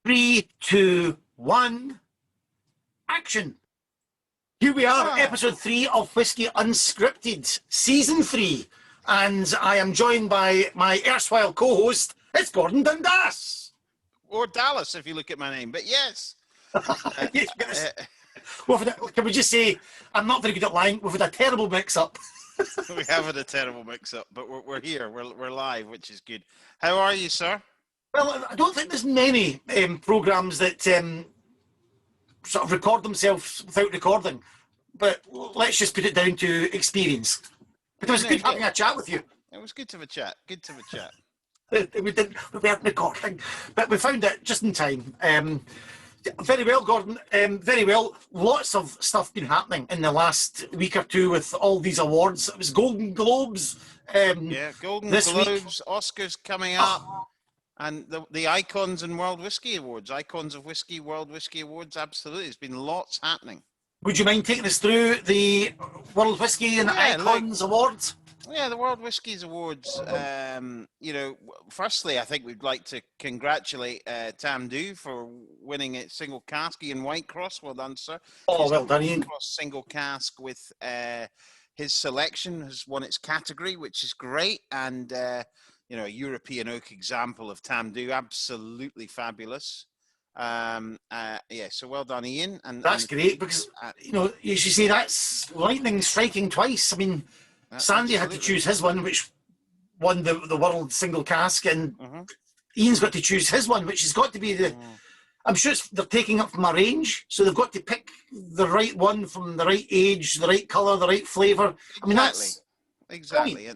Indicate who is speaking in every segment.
Speaker 1: Three, two, one, action. Here we are, episode 3 of Whisky Unscripted, season 3. And I am joined by my erstwhile co-host, it's Gordon Dundas.
Speaker 2: Or Dallas, if you look at my name, but yes.
Speaker 1: Yes. Can we just say, I'm not very good at lying, we've had a terrible mix-up.
Speaker 2: We have had a terrible mix-up, but we're here, we're live, which is good. How are you, sir?
Speaker 1: Well, I don't think there's many programmes that sort of record themselves without recording, but let's just put it down to experience. But it was good having a chat with you.
Speaker 2: It was good to have a chat. Good to have a chat.
Speaker 1: We weren't recording, but we found it just in time. Very well, Gordon. Very well. Lots of stuff been happening in the last week or two with all these awards. It was Golden Globes.
Speaker 2: Golden Globes, week. Oscars coming up. And the Icons and World Whisky Awards, Icons of Whisky, World Whisky Awards, absolutely. There's been lots happening.
Speaker 1: Would you mind taking us through the World Whisky and Icons Awards?
Speaker 2: Yeah, the World Whiskies Awards, firstly, I think we'd like to congratulate Tamdhu for winning a single cask. Ian Whitecross, well done, sir.
Speaker 1: Oh, well done, Ian.
Speaker 2: Single cask with his selection has won its category, which is great. And... a European oak example of Tamdhu, absolutely fabulous. So well done, Ian. And
Speaker 1: that's great because you should say that's lightning striking twice. I mean, Sandy had to choose his one, which won the world single cask, and Ian's got to choose his one, which has got to be the. I'm sure they're taking up from a range, so they've got to pick the right one from the right age, the right colour, the right flavour. I mean, that's
Speaker 2: exactly.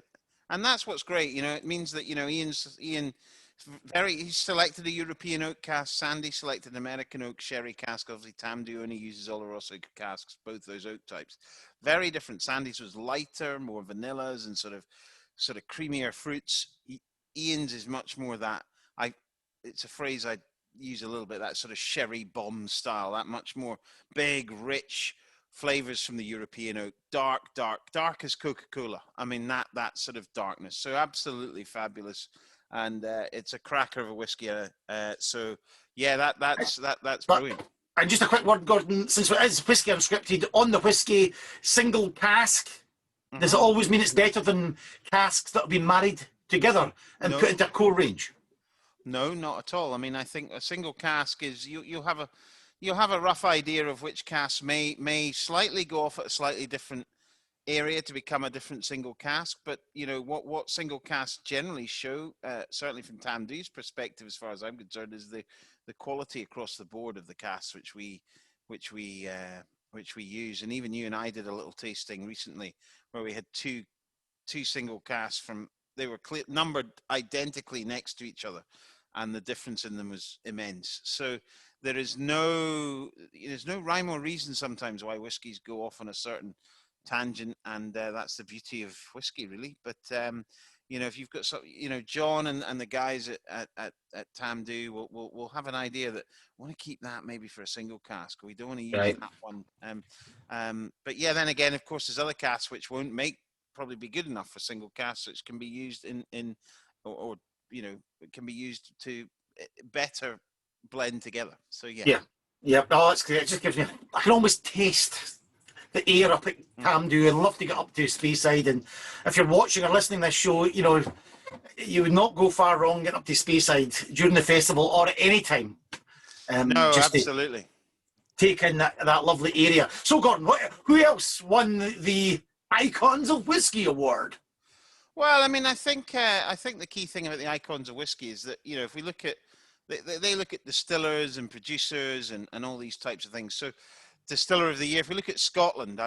Speaker 2: And that's what's great, it means that, Ian he selected a European oak cask, Sandy selected an American oak sherry cask, obviously Tamdhu only uses Oloroso casks, both those oak types. Very different. Sandy's was lighter, more vanillas and sort of creamier fruits. Ian's is much more that, it's a phrase I use a little bit, that sort of sherry bomb style, that much more big, rich, flavors from the European oak, dark as Coca-Cola. I mean, that sort of darkness. So absolutely fabulous, and it's a cracker of a whiskey. That's brilliant.
Speaker 1: And just a quick word, Gordon, since it is Whisky Unscripted, on the whiskey single cask, does it always mean it's better than casks that have been married together and put into a core range?
Speaker 2: No, not at all. I mean, I think a single cask is you'll have a rough idea of which casks may slightly go off at a slightly different area to become a different single cask. But, what single casks generally show, certainly from Tamdhu's perspective, as far as I'm concerned, is the quality across the board of the casks which we use. And even you and I did a little tasting recently where we had two single casks they were numbered identically next to each other, and the difference in them was immense. So there's no rhyme or reason sometimes why whiskies go off on a certain tangent, and that's the beauty of whiskey, really. But if you've got John and the guys at Tamdhu will have an idea that want to keep that maybe for a single cask, or we don't want to use that one. But then again, of course, there's other casks which won't probably be good enough for single casks, which can be used it can be used to better blend together. So yeah.
Speaker 1: Oh, that's great. It just gives me, I can almost taste the air up at Tamdhu. I'd love to get up to Speyside, and if you're watching or listening to this show, you would not go far wrong getting up to Speyside during the festival or at any time.
Speaker 2: No, absolutely.
Speaker 1: Take in that lovely area. So Gordon, who else won the Icons of Whisky Award?
Speaker 2: Well, I mean, I think the key thing about the Icons of Whisky is that, if we look at, they look at distillers and producers and all these types of things. So Distiller of the Year, if we look at Scotland,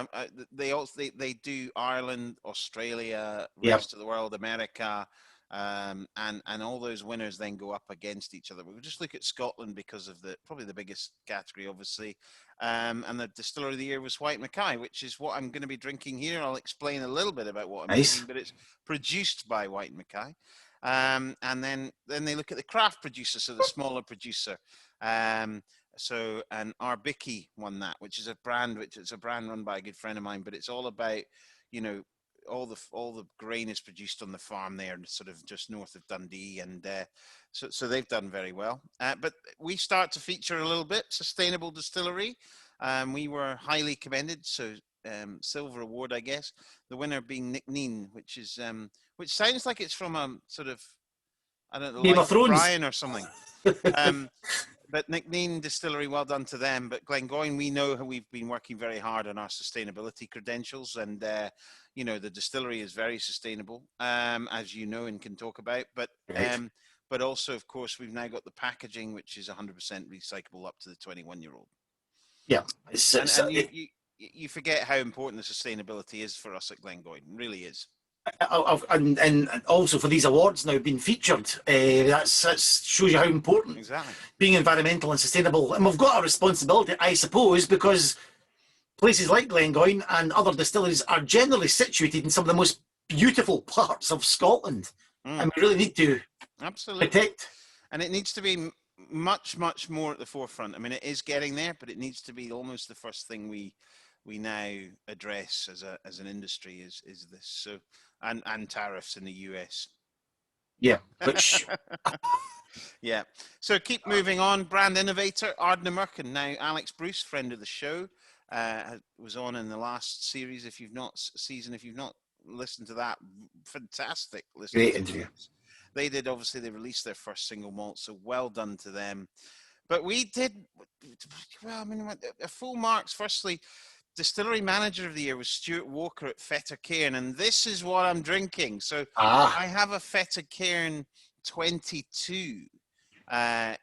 Speaker 2: they do Ireland, Australia, rest of the world, America, and all those winners then go up against each other. We'll just look at Scotland because of probably the biggest category, obviously. And the Distiller of the Year was White Mackay, which is what I'm going to be drinking here. I'll explain a little bit about what I'm drinking, but it's produced by White Mackay. And then they look at the craft producer, so the smaller producer. And Hibiki won that, which is a brand run by a good friend of mine, but it's all about, all the grain is produced on the farm there, sort of just north of Dundee, and so they've done very well. But we start to feature a little bit sustainable distillery. We were highly commended, so silver award, I guess. The winner being Nickneen, which sounds like it's from a sort of, I don't know,
Speaker 1: Game of
Speaker 2: like
Speaker 1: Thrones.
Speaker 2: Brian or something. But Nickneen Distillery, well done to them. But Glengoyne, we know how we've been working very hard on our sustainability credentials, and the distillery is very sustainable, as you know and can talk about. But
Speaker 1: Right.
Speaker 2: but also, of course, we've now got the packaging, which is 100% recyclable up to the 21-year-old.
Speaker 1: Yeah,
Speaker 2: And you forget how important the sustainability is for us at Glengoyne. It really is.
Speaker 1: And also for these awards now being featured, that shows you how important being environmental and sustainable. And we've got a responsibility, I suppose, because places like Glengoyne and other distilleries are generally situated in some of the most beautiful parts of Scotland, and we really need to protect. And
Speaker 2: it needs to be much, much more at the forefront. I mean, it is getting there, but it needs to be almost the first thing we now address as an industry is this. So and tariffs in the US.
Speaker 1: Yeah, which
Speaker 2: yeah. So keep moving on. Brand innovator Ardnamurk, and now Alex Bruce, friend of the show, was on in the last series. If you've not listened to that, fantastic.
Speaker 1: Great interview.
Speaker 2: They did, obviously, they released their first single malt, so well done to them. But we did, well, I mean, a full marks. Firstly, Distillery Manager of the Year was Stuart Walker at Fettercairn, and this is what I'm drinking. So I have a Fettercairn 22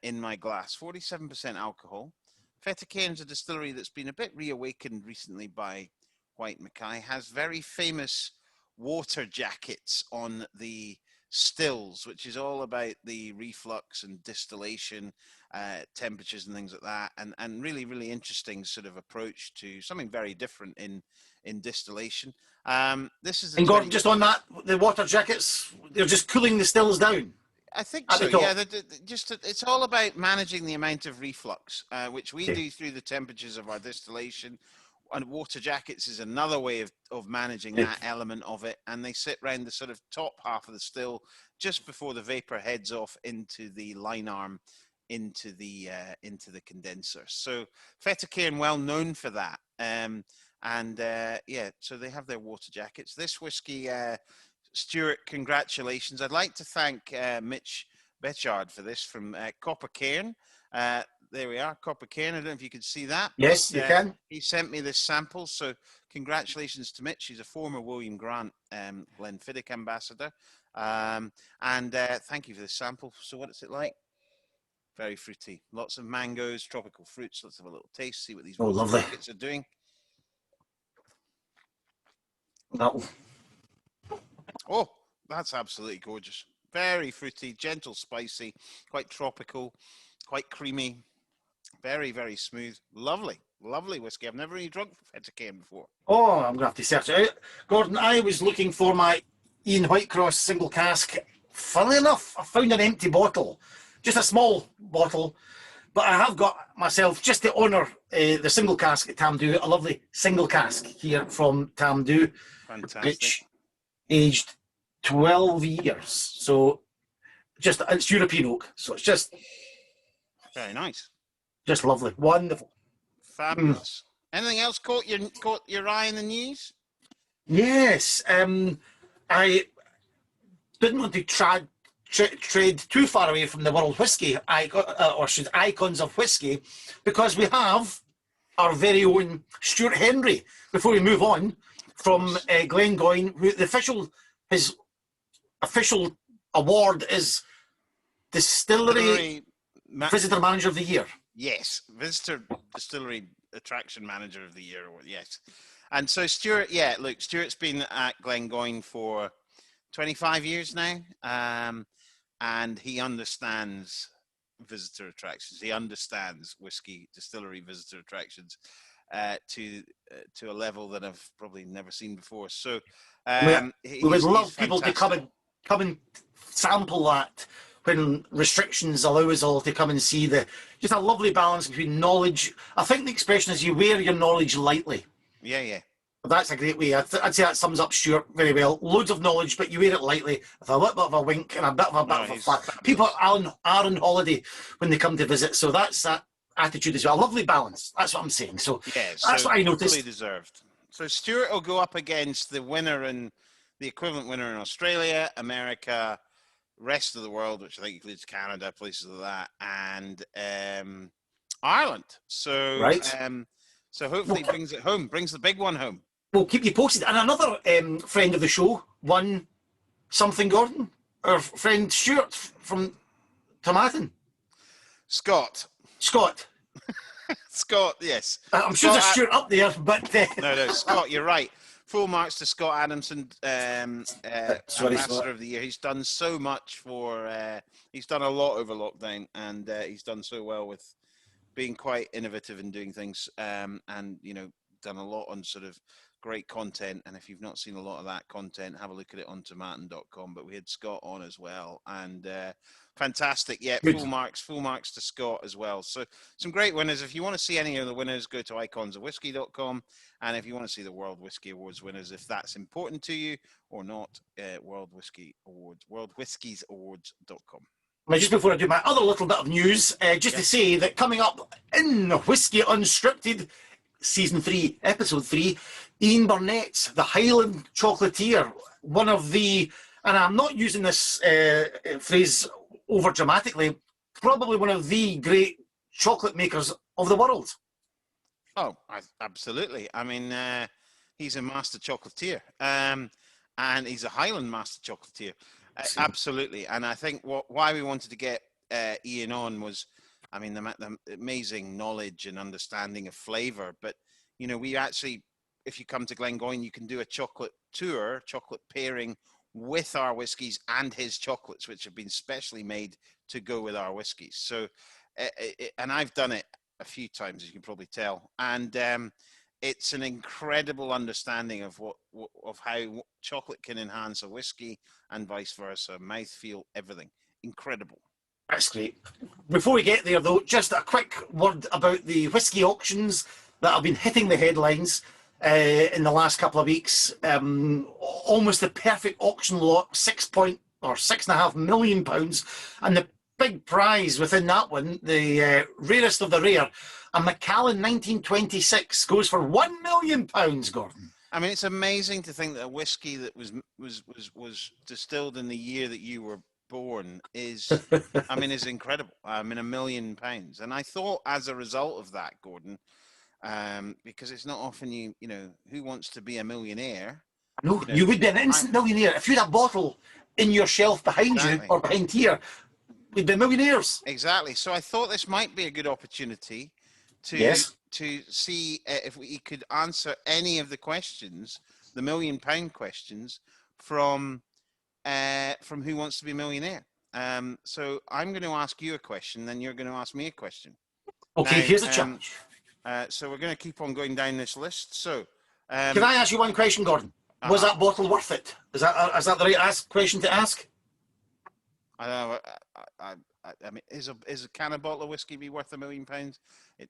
Speaker 2: in my glass, 47% alcohol. Fettercairn is a distillery that's been a bit reawakened recently by White Mackay, has very famous water jackets on the stills, which is all about the reflux and distillation temperatures and things like that, and really, really interesting sort of approach to something very different in distillation. This is,
Speaker 1: and Gordon, just on that, the water jackets, they're just cooling the stills down.
Speaker 2: I think so. Yeah, it's all about managing the amount of reflux, which we do through the temperatures of our distillation. And water jackets is another way of managing that element of it. And they sit around the sort of top half of the still just before the vapor heads off into the line arm, into the condenser. So Fettercairn, well known for that. So they have their water jackets. This whiskey, Stuart, congratulations. I'd like to thank Mitch Betchard for this from Coppercairn. There we are, Coppercairn. I don't know if you can see that.
Speaker 1: Yes, you can.
Speaker 2: He sent me this sample, so congratulations to Mitch. He's a former William Grant Glenfiddich ambassador. Thank you for this sample. So what is it like? Very fruity. Lots of mangoes, tropical fruits. Let's have a little taste, see what these jackets are doing.
Speaker 1: No.
Speaker 2: Oh, that's absolutely gorgeous. Very fruity, gentle, spicy, quite tropical, quite creamy. Very, very smooth. Lovely, lovely whiskey. I've never really drunk Fettercairn before.
Speaker 1: Oh, I'm going to have to search it out. Gordon, I was looking for my Ian Whitecross single cask. Funnily enough, I found an empty bottle. Just a small bottle. But I have got myself, just to honour the single cask at Tamdhu, a lovely single cask here from Tamdhu.
Speaker 2: Fantastic.
Speaker 1: Which aged 12 years. So it's European oak. So it's just...
Speaker 2: Very nice.
Speaker 1: Just lovely. Wonderful.
Speaker 2: Fabulous. Anything else caught your eye in the news?
Speaker 1: Yes. I didn't want to trade too far away from the world whiskey, icons of whiskey, because we have our very own Stuart Henry. Before we move on from Glengoyne, who his official award is Distillery Visitor Manager of the Year.
Speaker 2: Yes, Visitor Distillery Attraction Manager of the Year. Yes. And so Stuart, Stuart's been at Glengoyne for 25 years now, and he understands visitor attractions. He understands whiskey distillery visitor attractions to a level that I've probably never seen before. So
Speaker 1: we would love people to come and sample that when restrictions allow us all to come and see just a lovely balance between knowledge. I think the expression is you wear your knowledge lightly.
Speaker 2: Yeah.
Speaker 1: That's a great way. I'd say that sums up Stuart very well. Loads of knowledge, but you wear it lightly with a little bit of a wink and a bit of a flat. People are on holiday when they come to visit, so that's that attitude as well. A lovely balance. That's what I'm saying. So that's what I noticed.
Speaker 2: Fully deserved. So Stuart will go up against the winner and the equivalent winner in Australia, America, rest of the world, which I think includes Canada, places like that, and Ireland. So so hopefully brings it home, brings the big one home.
Speaker 1: We'll keep you posted. And another friend of the show won something, Gordon. Our friend Stuart from Tomatin.
Speaker 2: Scott, yes.
Speaker 1: I'm sure there's Stuart up there, but...
Speaker 2: No, Scott, you're right. Full marks to Scott Adamson, Ambassador of the Year. He's done so much for... he's done a lot over lockdown, and he's done so well with being quite innovative in doing things, and, you know, done a lot on sort of great content. And if you've not seen a lot of that content, have a look at it on tomatin.com. But we had Scott on as well, and fantastic. Yeah, full marks to Scott as well. So some great winners. If you want to see any of the winners, go to iconsofwhiskey.com. And if you want to see the World Whiskey Awards winners, if that's important to you or not, World Whiskey Awards, worldwhiskiesawards.com.
Speaker 1: Now, just before I do my other little bit of news, to say that coming up in Whisky Unscripted, Season 3, Episode 3, Iain Burnett, the Highland Chocolatier, one of the, and I'm not using this phrase over dramatically, probably one of the great chocolate makers of the world.
Speaker 2: Oh, absolutely. I mean, he's a master chocolatier, and he's a Highland master chocolatier. Absolutely. And I think why we wanted to get Iain on was, I mean, the amazing knowledge and understanding of flavour. But, you know, we actually, if you come to Glengoyne, you can do a chocolate tour, chocolate pairing with our whiskies and his chocolates, which have been specially made to go with our whiskies. So, and I've done it a few times, as you can probably tell. And it's an incredible understanding of of how chocolate can enhance a whiskey and vice versa, mouthfeel, everything. Incredible.
Speaker 1: That's great. Before we get there, though, just a quick word about the whiskey auctions that have been hitting the headlines in the last couple of weeks. Almost the perfect auction lot, £6.5 million, and the big prize within that one, the rarest of the rare, a Macallan 1926, goes for £1 million, Gordon.
Speaker 2: I mean, it's amazing to think that a whiskey that was distilled in the year that you were born is incredible. I mean, £1 million. And I thought, as a result of that, Gordon, because it's not often you know, who wants to be a millionaire?
Speaker 1: No, you would be an instant millionaire. If you had a bottle in your shelf behind you or behind here, we'd be millionaires.
Speaker 2: Exactly. So I thought this might be a good opportunity to see if we could answer any of the questions, the £1 million questions from Who Wants to Be a Millionaire. So I'm going to ask you a question, then you're going to ask me a question.
Speaker 1: Okay, now, here's a challenge.
Speaker 2: So we're going to keep on going down this list. So,
Speaker 1: can I ask you one question, Gordon? Was that bottle worth it? Is that the right question to ask?
Speaker 2: I mean, is a can of bottle of whiskey be worth £1 million?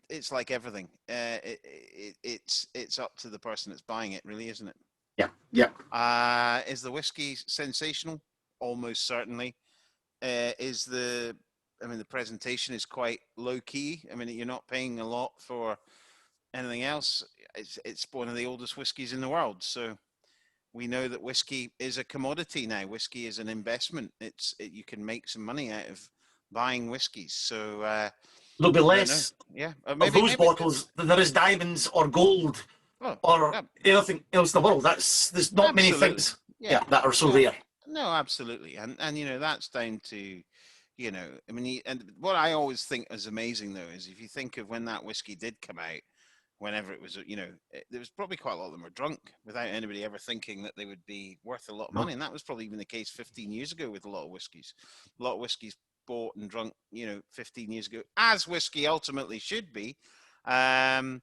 Speaker 2: It's like everything. It's up to the person that's buying it, really, isn't it?
Speaker 1: Yeah.
Speaker 2: Is the whiskey sensational? Almost certainly. The presentation is quite low key. I mean, you're not paying a lot for anything else. It's one of the oldest whiskies in the world. So we know that whiskey is a commodity now. Whiskey is an investment. You can make some money out of buying whiskies. So
Speaker 1: there'll be less of those bottles than there is diamonds or gold or anything else in the world. There's not many things that are so rare.
Speaker 2: No, absolutely. And you know, that's down to, you know, I mean, and what I always think is amazing, though, is if you think of when that whiskey did come out, whenever it was, you know, there was probably quite a lot of them were drunk without anybody ever thinking that they would be worth a lot of money. And that was probably even the case 15 years ago with a lot of whiskies. A lot of whiskies bought and drunk, you know, 15 years ago, as whiskey ultimately should be, without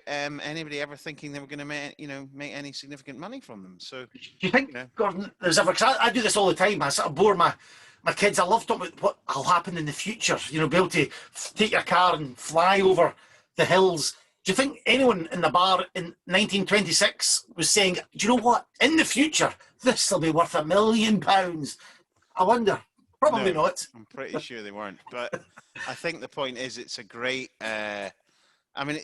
Speaker 2: anybody ever thinking they were going to make any significant money from them. So,
Speaker 1: do you think, Gordon, there's ever, because I do this all the time, I sort of bore my kids. I love talking about what will happen in the future, you know, be able to take your car and fly over the hills. Do you think anyone in the bar in 1926 was saying, do you know what? In the future, this will be worth £1 million? I wonder. Probably
Speaker 2: No,
Speaker 1: not.
Speaker 2: I'm pretty sure they weren't. But I think the point is, it's a great. I mean,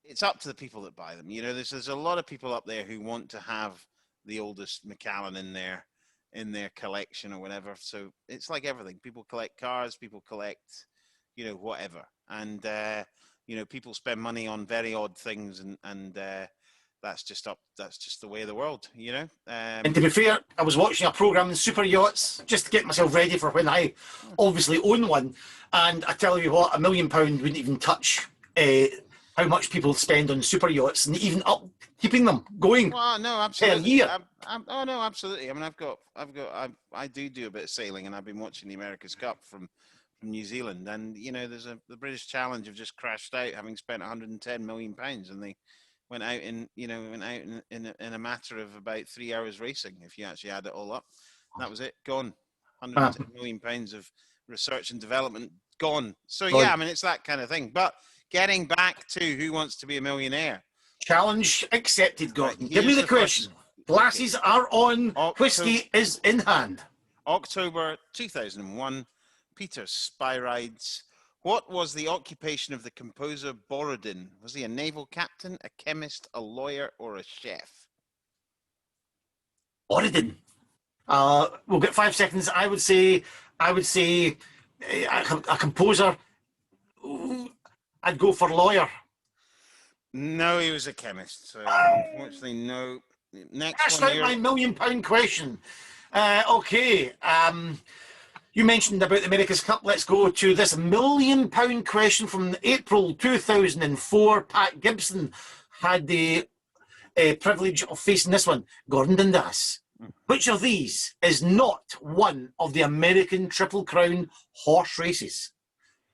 Speaker 2: it's up to the people that buy them. You know, there's a lot of people up there who want to have the oldest Macallan in their collection or whatever. So it's like everything. People collect cars. People collect, you know, whatever. And you know, people spend money on very odd things, and that's just the way of the world, you know.
Speaker 1: And to be fair, I was watching a programme in super yachts just to get myself ready for when I obviously own one. And I tell you what, £1 million wouldn't even touch how much people spend on super yachts and even keeping them going.
Speaker 2: Well, no, absolutely.
Speaker 1: Year.
Speaker 2: Oh no, absolutely. I mean, I do a bit of sailing, and I've been watching the America's Cup from New Zealand, and you know, the British Challenge have just crashed out, having spent £110 million, and they went out in a matter of about 3 hours racing, if you actually add it all up. And that was it, gone. £110 million of research and development gone. So yeah, I mean, it's that kind of thing. But getting back to Who Wants to Be a Millionaire?
Speaker 1: Challenge accepted, Gordon.
Speaker 2: Right,
Speaker 1: Give me the question. Glasses are on. Whiskey is in hand.
Speaker 2: October 2001. Peter Spyrides. What was the occupation of the composer Borodin? Was he a naval captain, a chemist, a lawyer, or a chef?
Speaker 1: Borodin. We'll get 5 seconds. I would say a composer. Ooh, I'd go for lawyer.
Speaker 2: No, he was a chemist. So unfortunately, no. Next one.
Speaker 1: That's not my £1 million question. Okay. You mentioned about the America's Cup. Let's go to this £1 million question from April 2004. Pat Gibson had the privilege of facing this one. Gordon Dundas. Which of these is not one of the American Triple Crown horse races?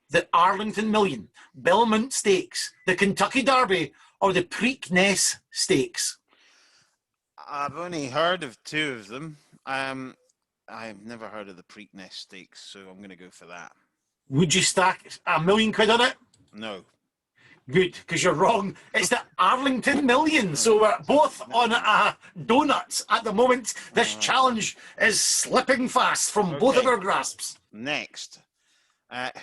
Speaker 1: The Arlington Million, Belmont Stakes, the Kentucky Derby, or the Preakness Stakes?
Speaker 2: I've only heard of 2 of them. I've never heard of the Preakness Stakes, so I'm going to go for that.
Speaker 1: Would you stack £1 million on it?
Speaker 2: No.
Speaker 1: Good, because you're wrong. It's the Arlington Million. So we're both on donuts at the moment. This challenge is slipping fast from both of our grasps.
Speaker 2: Next.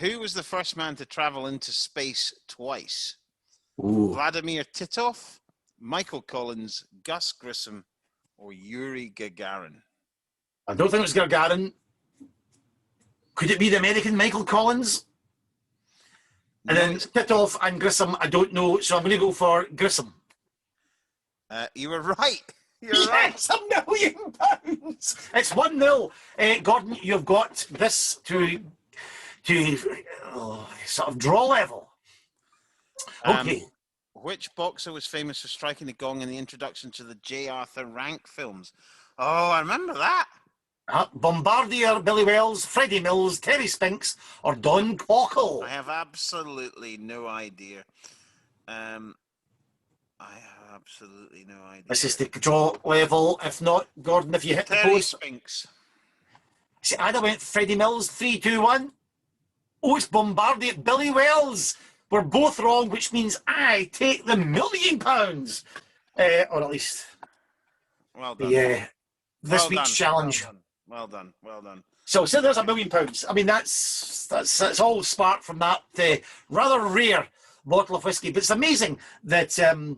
Speaker 2: Who was the first man to travel into space twice?
Speaker 1: Ooh.
Speaker 2: Vladimir Titov, Michael Collins, Gus Grissom, or Yuri Gagarin?
Speaker 1: I don't think it was Gagarin. Could it be the American Michael Collins? And then Titov and Grissom, I don't know, so I'm going to go for Grissom.
Speaker 2: You were right. You're
Speaker 1: yes, £1 million. It's 1-0. Gordon, you've got this to sort of draw level. Okay.
Speaker 2: Which boxer was famous for striking the gong in the introduction to the J. Arthur Rank films? Oh, I remember that.
Speaker 1: Bombardier, Billy Wells, Freddie Mills, Terry Spinks, or Don Cockle?
Speaker 2: I have absolutely no idea. I have absolutely no idea.
Speaker 1: This is the draw level. If not, Gordon, if you hit
Speaker 2: Terry
Speaker 1: the post.
Speaker 2: Spinks.
Speaker 1: See, I'd have went Freddie Mills, 3, 2, 1. Oh, it's Bombardier, Billy Wells. We're both wrong, which means I take the £1 million. Or at least.
Speaker 2: Well done.
Speaker 1: Yeah. This week's challenge.
Speaker 2: Well done.
Speaker 1: So there's £1 million. I mean, that's all sparked from that rather rare bottle of whiskey. But it's amazing that the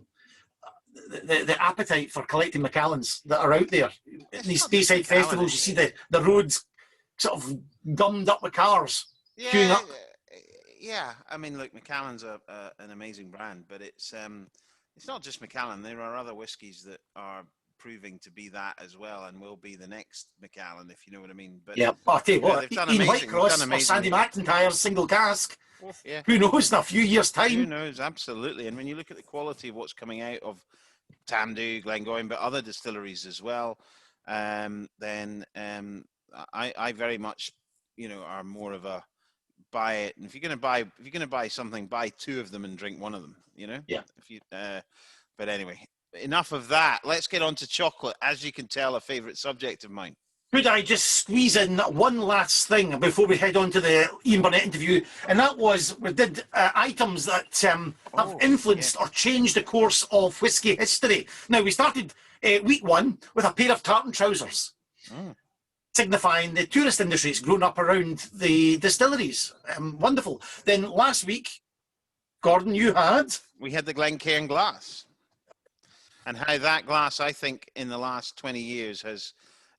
Speaker 1: appetite for collecting Macallans that are out there in these Speyside festivals. You see the roads sort of gummed up with cars queuing up.
Speaker 2: Yeah. I mean, look, Macallan's an amazing brand, but it's not just Macallan. There are other whiskies that are proving to be that as well, and will be the next Macallan, if you know what I mean. But
Speaker 1: yeah, I'll tell you what, Iain Whitecross or Sandy McIntyre's single cask. Yeah. Who knows in a few years' time?
Speaker 2: Who knows, absolutely. And when you look at the quality of what's coming out of Tamdhu, Glengoyne, but other distilleries as well, then I very much, are more of a buy it. And if you're going to buy something, buy 2 of them and drink 1 of them.
Speaker 1: Yeah.
Speaker 2: But anyway. Enough of that. Let's get on to chocolate. As you can tell, a favourite subject of mine.
Speaker 1: could I just squeeze in one last thing before we head on to the Iain Burnett interview? And that was, we did items that have influenced or changed the course of whisky history. Now, we started week one with a pair of tartan trousers, signifying the tourist industry has grown up around the distilleries. Wonderful. Then last week, Gordon, you had?
Speaker 2: We had the Glengoyne glass. And how that glass, I think, in the last 20 years has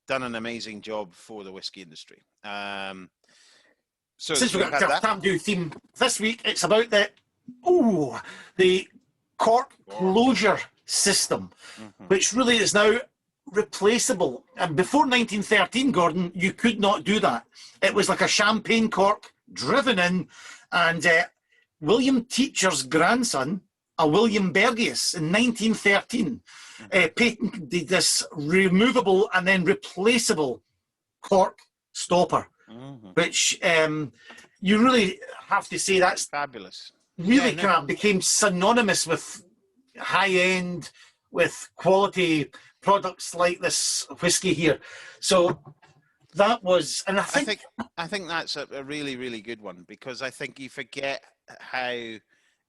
Speaker 2: done an amazing job for the whisky industry. So
Speaker 1: since we've got a Tamdhu theme this week, it's about the cork closure system, which really is now replaceable. And before 1913, Gordon, you could not do that. It was like a champagne cork driven in, and William Teacher's grandson, William Bergius, in 1913, patented this removable and then replaceable cork stopper, which you really have to say that's
Speaker 2: fabulous.
Speaker 1: Really kind of became synonymous with high-end, with quality products like this whiskey here. So that was, and I think that's a
Speaker 2: really, really good one, because I think you forget how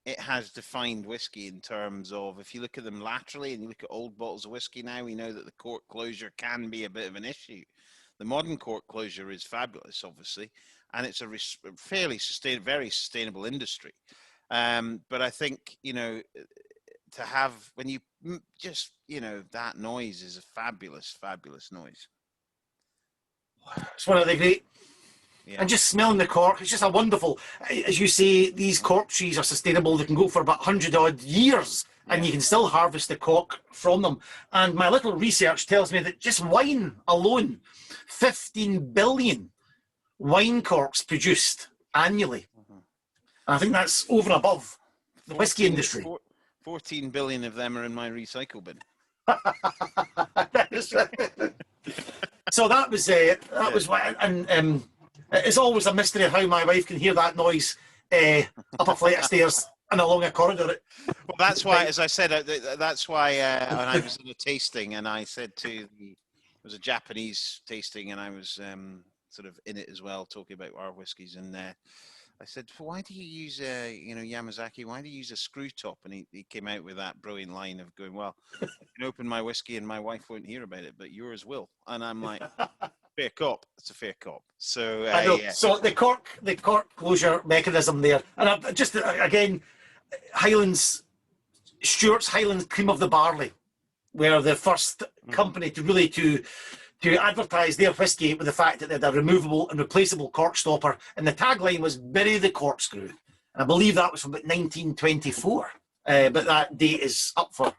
Speaker 2: it has defined whiskey in terms of, if you look at them laterally and you look at old bottles of whiskey now, we know that the cork closure can be a bit of an issue. The modern cork closure is fabulous, obviously, and it's a fairly very sustainable industry. But I think, to have, when you just, that noise is a fabulous, fabulous noise.
Speaker 1: It's one of the great. Yeah. And just smelling the cork, it's just a wonderful, as you say, these cork trees are sustainable. They can go for about 100 odd years, and you can still harvest the cork from them. And my little research tells me that just wine alone, 15 billion wine corks produced annually. And I think that's over and above the whiskey industry.
Speaker 2: 14 billion of them are in my recycle bin.
Speaker 1: So that was why, and it's always a mystery of how my wife can hear that noise up a flight of stairs and along a corridor.
Speaker 2: Well, that's why, as I said, that's why when I was in a tasting, and I said it was a Japanese tasting, and I was sort of in it as well, talking about our whiskies, and I said, why do you use Yamazaki? Why do you use a screw top? And he came out with that brilliant line of going, well, I can open my whiskey and my wife won't hear about it, but yours will. And I'm like, fair cop. It's a fair cop. So
Speaker 1: I know. So the cork closure mechanism there, and I've just again, Stewart's Highlands Cream of the Barley were the first company to really to advertise their whiskey with the fact that they had a removable and replaceable cork stopper, and the tagline was "Bury the corkscrew." And I believe that was from about 1924, but that date is up for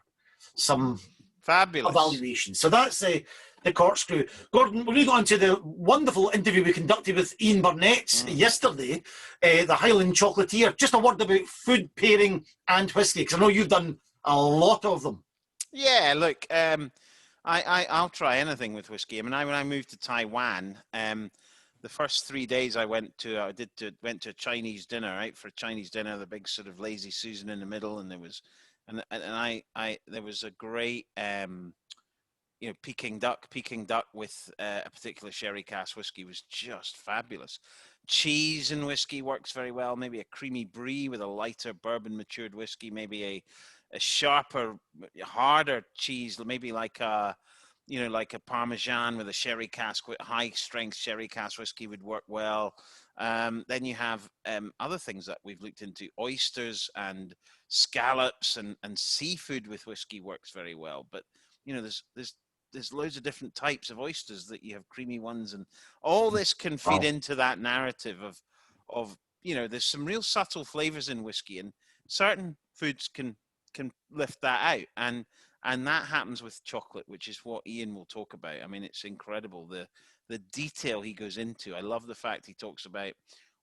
Speaker 1: some
Speaker 2: fabulous
Speaker 1: evaluation. So that's the corkscrew. Gordon, we'll move on to the wonderful interview we conducted with Iain Burnett yesterday, the Highland Chocolatier. Just a word about food pairing and whiskey, because I know you've done a lot of them.
Speaker 2: Yeah, look, I'll try anything with whiskey. I mean, when I moved to Taiwan, the first 3 days I went to a Chinese dinner, right? For a Chinese dinner, the big sort of lazy Susan in the middle, and there was a great Peking duck with a particular sherry cask whiskey was just fabulous. Cheese and whiskey works very well. Maybe a creamy brie with a lighter bourbon matured whiskey, maybe a sharper, harder cheese, maybe like a Parmesan with a sherry cask, with high strength sherry cask whiskey would work well. Then you have other things that we've looked into. Oysters and scallops and seafood with whiskey works very well. But there's loads of different types of oysters that you have, creamy ones, and all this can feed into that narrative of there's some real subtle flavors in whiskey, and certain foods can lift that out, and that happens with chocolate, which is what Iain will talk about. I mean, it's incredible the detail he goes into. I love the fact he talks about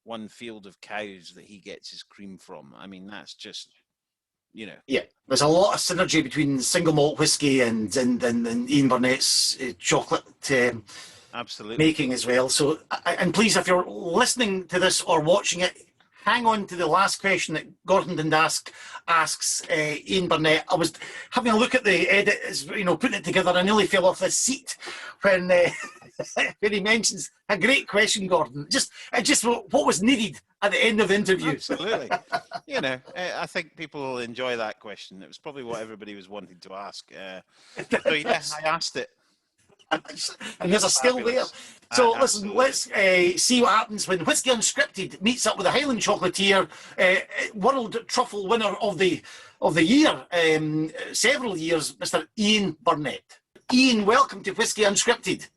Speaker 2: one field of cows that he gets his cream from. I mean, that's just
Speaker 1: Yeah, there's a lot of synergy between single malt whiskey and Iain Burnett's chocolate
Speaker 2: absolutely
Speaker 1: making as well. So, and please, if you're listening to this or watching it, hang on to the last question that Gordon Dundas asks Iain Burnett. I was having a look at the edit, putting it together. I nearly fell off the seat when where he mentions a great question, Gordon. Just what was needed at the end of the interview.
Speaker 2: Absolutely. You know, I think people will enjoy that question. It was probably what everybody was wanting to ask. So yeah, I asked it.
Speaker 1: And there's a skill there. So listen, let's see what happens when Whisky Unscripted meets up with the Highland Chocolatier, World Truffle winner of the year, several years, Mr. Iain Burnett. Iain, welcome to Whisky Unscripted.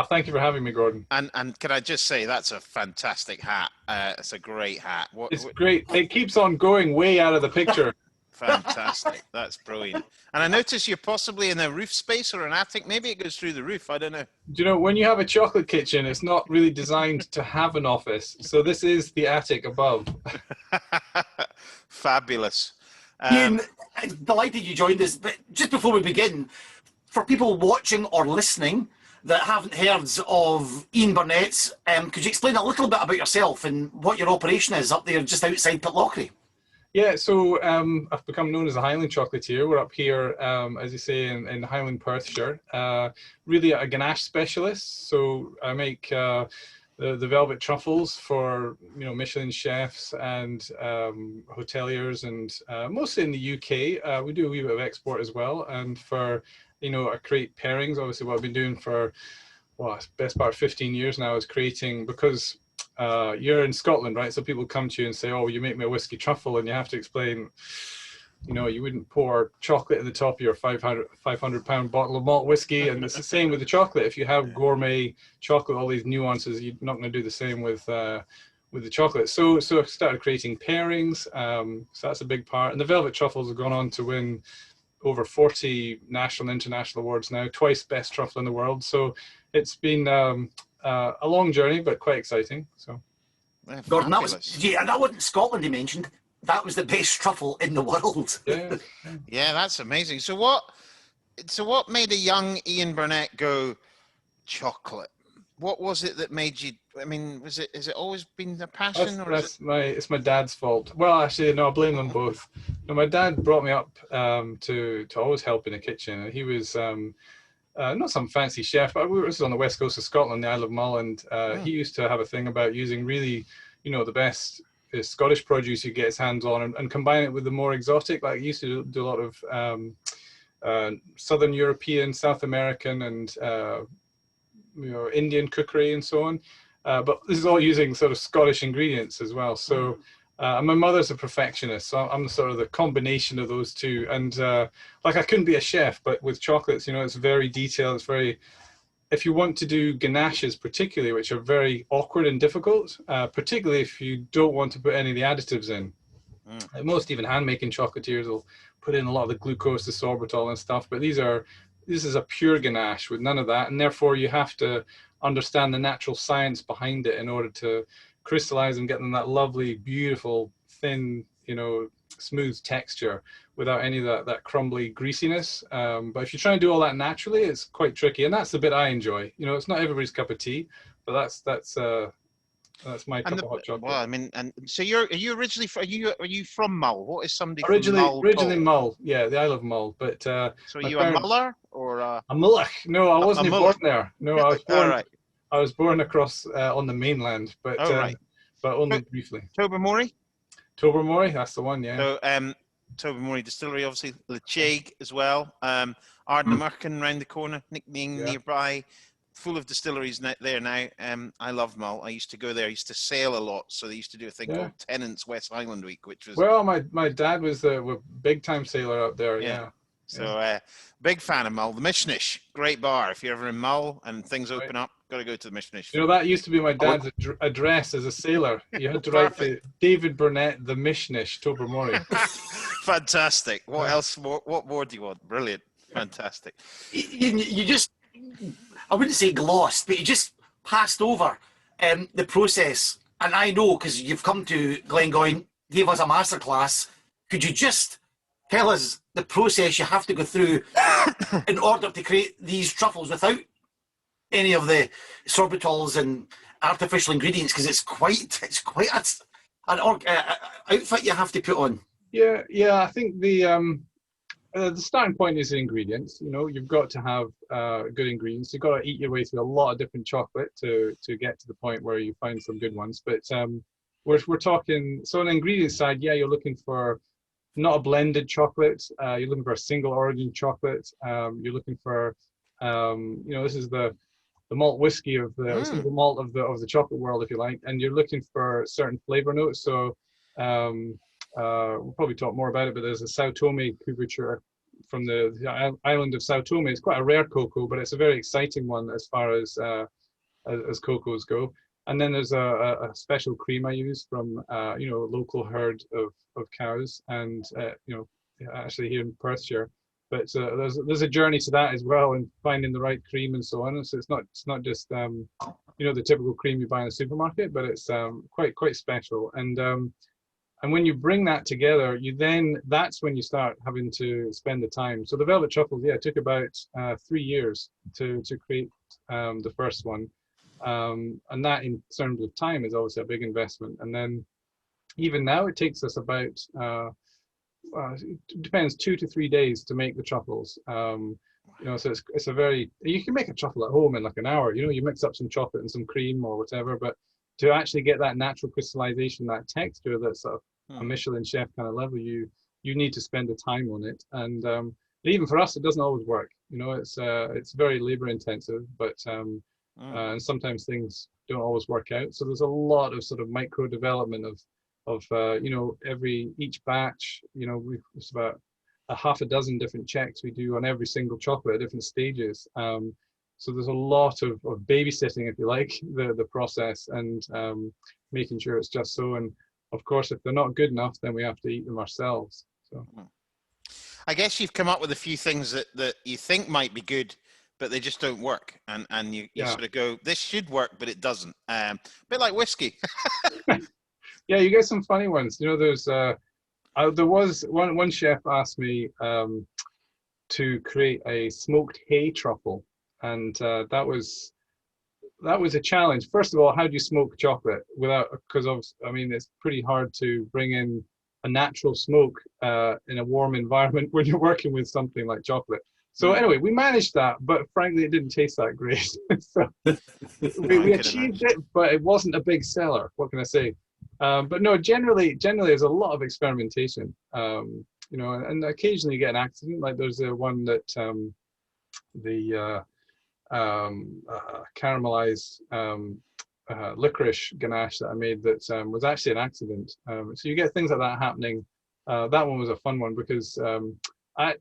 Speaker 3: Thank you for having me, Gordon.
Speaker 2: And can I just say, that's a fantastic hat. It's a great hat.
Speaker 3: It's great. It keeps on going way out of the picture.
Speaker 2: Fantastic. That's brilliant. And I notice you're possibly in a roof space or an attic. Maybe it goes through the roof. I don't know.
Speaker 3: Do you know, when you have a chocolate kitchen, it's not really designed to have an office. So this is the attic above.
Speaker 2: Fabulous.
Speaker 1: Iain, I'm delighted you joined us. But just before we begin, for people watching or listening that haven't heard of Iain Burnett's, could you explain a little bit about yourself and what your operation is up there just outside Pitlochry?
Speaker 3: Yeah, so I've become known as a Highland Chocolatier. We're up here, as you say, in Highland Perthshire. Really a ganache specialist. So I make the velvet truffles for Michelin chefs and hoteliers, and mostly in the UK. We do a wee bit of export as well. And for I create pairings. Obviously, what I've been doing for best part of 15 years now is creating, because you're in Scotland, right? So people come to you and say, "Oh, you make me a whiskey truffle," and you have to explain, you wouldn't pour chocolate in the top of your 500-pound bottle of malt whiskey, and it's the same with the chocolate. If you have gourmet chocolate, all these nuances, you're not going to do the same with the chocolate. So I started creating pairings. So that's a big part. And the velvet truffles have gone on to win over 40 national and international awards now, twice best truffle in the world. So it's been a long journey, but quite exciting. So,
Speaker 1: Gordon, that wasn't Scotland you mentioned. That was the best truffle in the world.
Speaker 2: Yeah, that's amazing. So what made a young Iain Burnett go chocolate? What was it that made you? I mean, has it always been a passion?
Speaker 3: It's my dad's fault. Well, actually, no, I blame them both. No, my dad brought me up to always help in the kitchen, and he was not some fancy chef, but this is on the west coast of Scotland, the Isle of Mull, and he used to have a thing about using really, the best Scottish produce you get his hands on, and combine it with the more exotic. Like he used to do a lot of Southern European, South American, and Indian cookery and so on. But this is all using sort of Scottish ingredients as well. So my mother's a perfectionist, so I'm sort of the combination of those two. And I couldn't be a chef, but with chocolates, it's very detailed. It's very, if you want to do ganaches particularly, which are very awkward and difficult, particularly if you don't want to put any of the additives in. Most even hand-making chocolatiers will put in a lot of the glucose, the sorbitol and stuff, but this is a pure ganache with none of that, and therefore you have to understand the natural science behind it in order to crystallize and get them that lovely, beautiful, thin, smooth texture without any of that crumbly greasiness. But if you try and do all that naturally, it's quite tricky, and that's the bit I enjoy. It's not everybody's cup of tea, but that's my cup of hot chocolate.
Speaker 2: Well, I mean, and so are you originally are you from Mull? What is somebody
Speaker 3: originally Mull? Yeah, the Isle of Mull. But
Speaker 2: so are you a Muller or a
Speaker 3: Mullach? No, I wasn't born there. No, I was born.
Speaker 2: Right.
Speaker 3: I was born across on the mainland, but but only briefly.
Speaker 2: Tobermory?
Speaker 3: Tobermory, that's the one, yeah.
Speaker 2: So Tobermory Distillery, obviously, Laphroaig as well. Ardnamurchan round the corner, Nickning nearby, full of distilleries there now. I love Mull. I used to go there. I used to sail a lot, so they used to do a thing called Tennant's West Highland Week, which was...
Speaker 3: Well, my dad was a big-time sailor out there, yeah.
Speaker 2: So big fan of Mull. The Mishnish, great bar. If you're ever in Mull and things open up, got to go to the Mishnish.
Speaker 3: That used to be my dad's address as a sailor. You had to write to David Burnett, the Mishnish, Tobermory.
Speaker 2: Fantastic. What else? What more do you want? Brilliant. Fantastic.
Speaker 1: You just, I wouldn't say glossed, but you just passed over the process. And I know, because you've come to Glengoyne, gave us a masterclass. Could you just tell us the process you have to go through in order to create these truffles without any of the sorbitols and artificial ingredients? Because it's quite an outfit you have to put on.
Speaker 3: Yeah. I think the the starting point is the ingredients. You know, you've got to have good ingredients. You've got to eat your way through a lot of different chocolate to get to the point where you find some good ones. But we're talking, so on the ingredient side, yeah, you're looking for not a blended chocolate. You're looking for a single origin chocolate. You're looking for, you know, this is the malt whiskey of the single malt of the chocolate world, if you like, and you're looking for certain flavor notes. So we'll probably talk more about it, but there's a Sao Tome couverture from the island of Sao Tome. It's quite a rare cocoa, but it's a very exciting one as far as cocos go. And then there's a special cream I use from you know, a local herd of cows, and you know, actually here in Perthshire. But there's a journey to that as well, and finding the right cream and so on. So it's not just you know, the typical cream you buy in the supermarket, but it's quite special. And when you bring that together, that's when you start having to spend the time. So the Velvet Truffles, yeah, it took about 3 years to create the first one. And that in terms of time is obviously a big investment. And then even now it takes us about, it depends, 2 to 3 days to make the truffles. You know, so it's a very, you can make a truffle at home in like an hour. You know, you mix up some chocolate and some cream or whatever, but to actually get that natural crystallization, that texture that's sort of a Michelin chef kind of level, you need to spend the time on it. And even for us, it doesn't always work. You know, it's very labor intensive, but and sometimes things don't always work out. So there's a lot of sort of micro development of you know, each batch. You know, it's about a half a dozen different checks we do on every single chocolate at different stages. So there's a lot of babysitting, if you like, the process, and making sure it's just so. And of course, if they're not good enough, then we have to eat them ourselves. So
Speaker 2: I guess you've come up with a few things that you think might be good, but they just don't work. And you sort of go, this should work, but it doesn't. A bit like whiskey.
Speaker 3: Yeah, you get some funny ones. You know, there was one chef asked me to create a smoked hay truffle. And that was a challenge. First of all, how do you smoke chocolate because I mean, it's pretty hard to bring in a natural smoke in a warm environment when you're working with something like chocolate. So anyway, we managed that, but frankly, it didn't taste that great. So we achieved it, but it wasn't a big seller. What can I say? But no, generally, there's a lot of experimentation. You know, and occasionally you get an accident. Like there's one that the caramelized licorice ganache that I made that was actually an accident. So you get things like that happening. That one was a fun one because I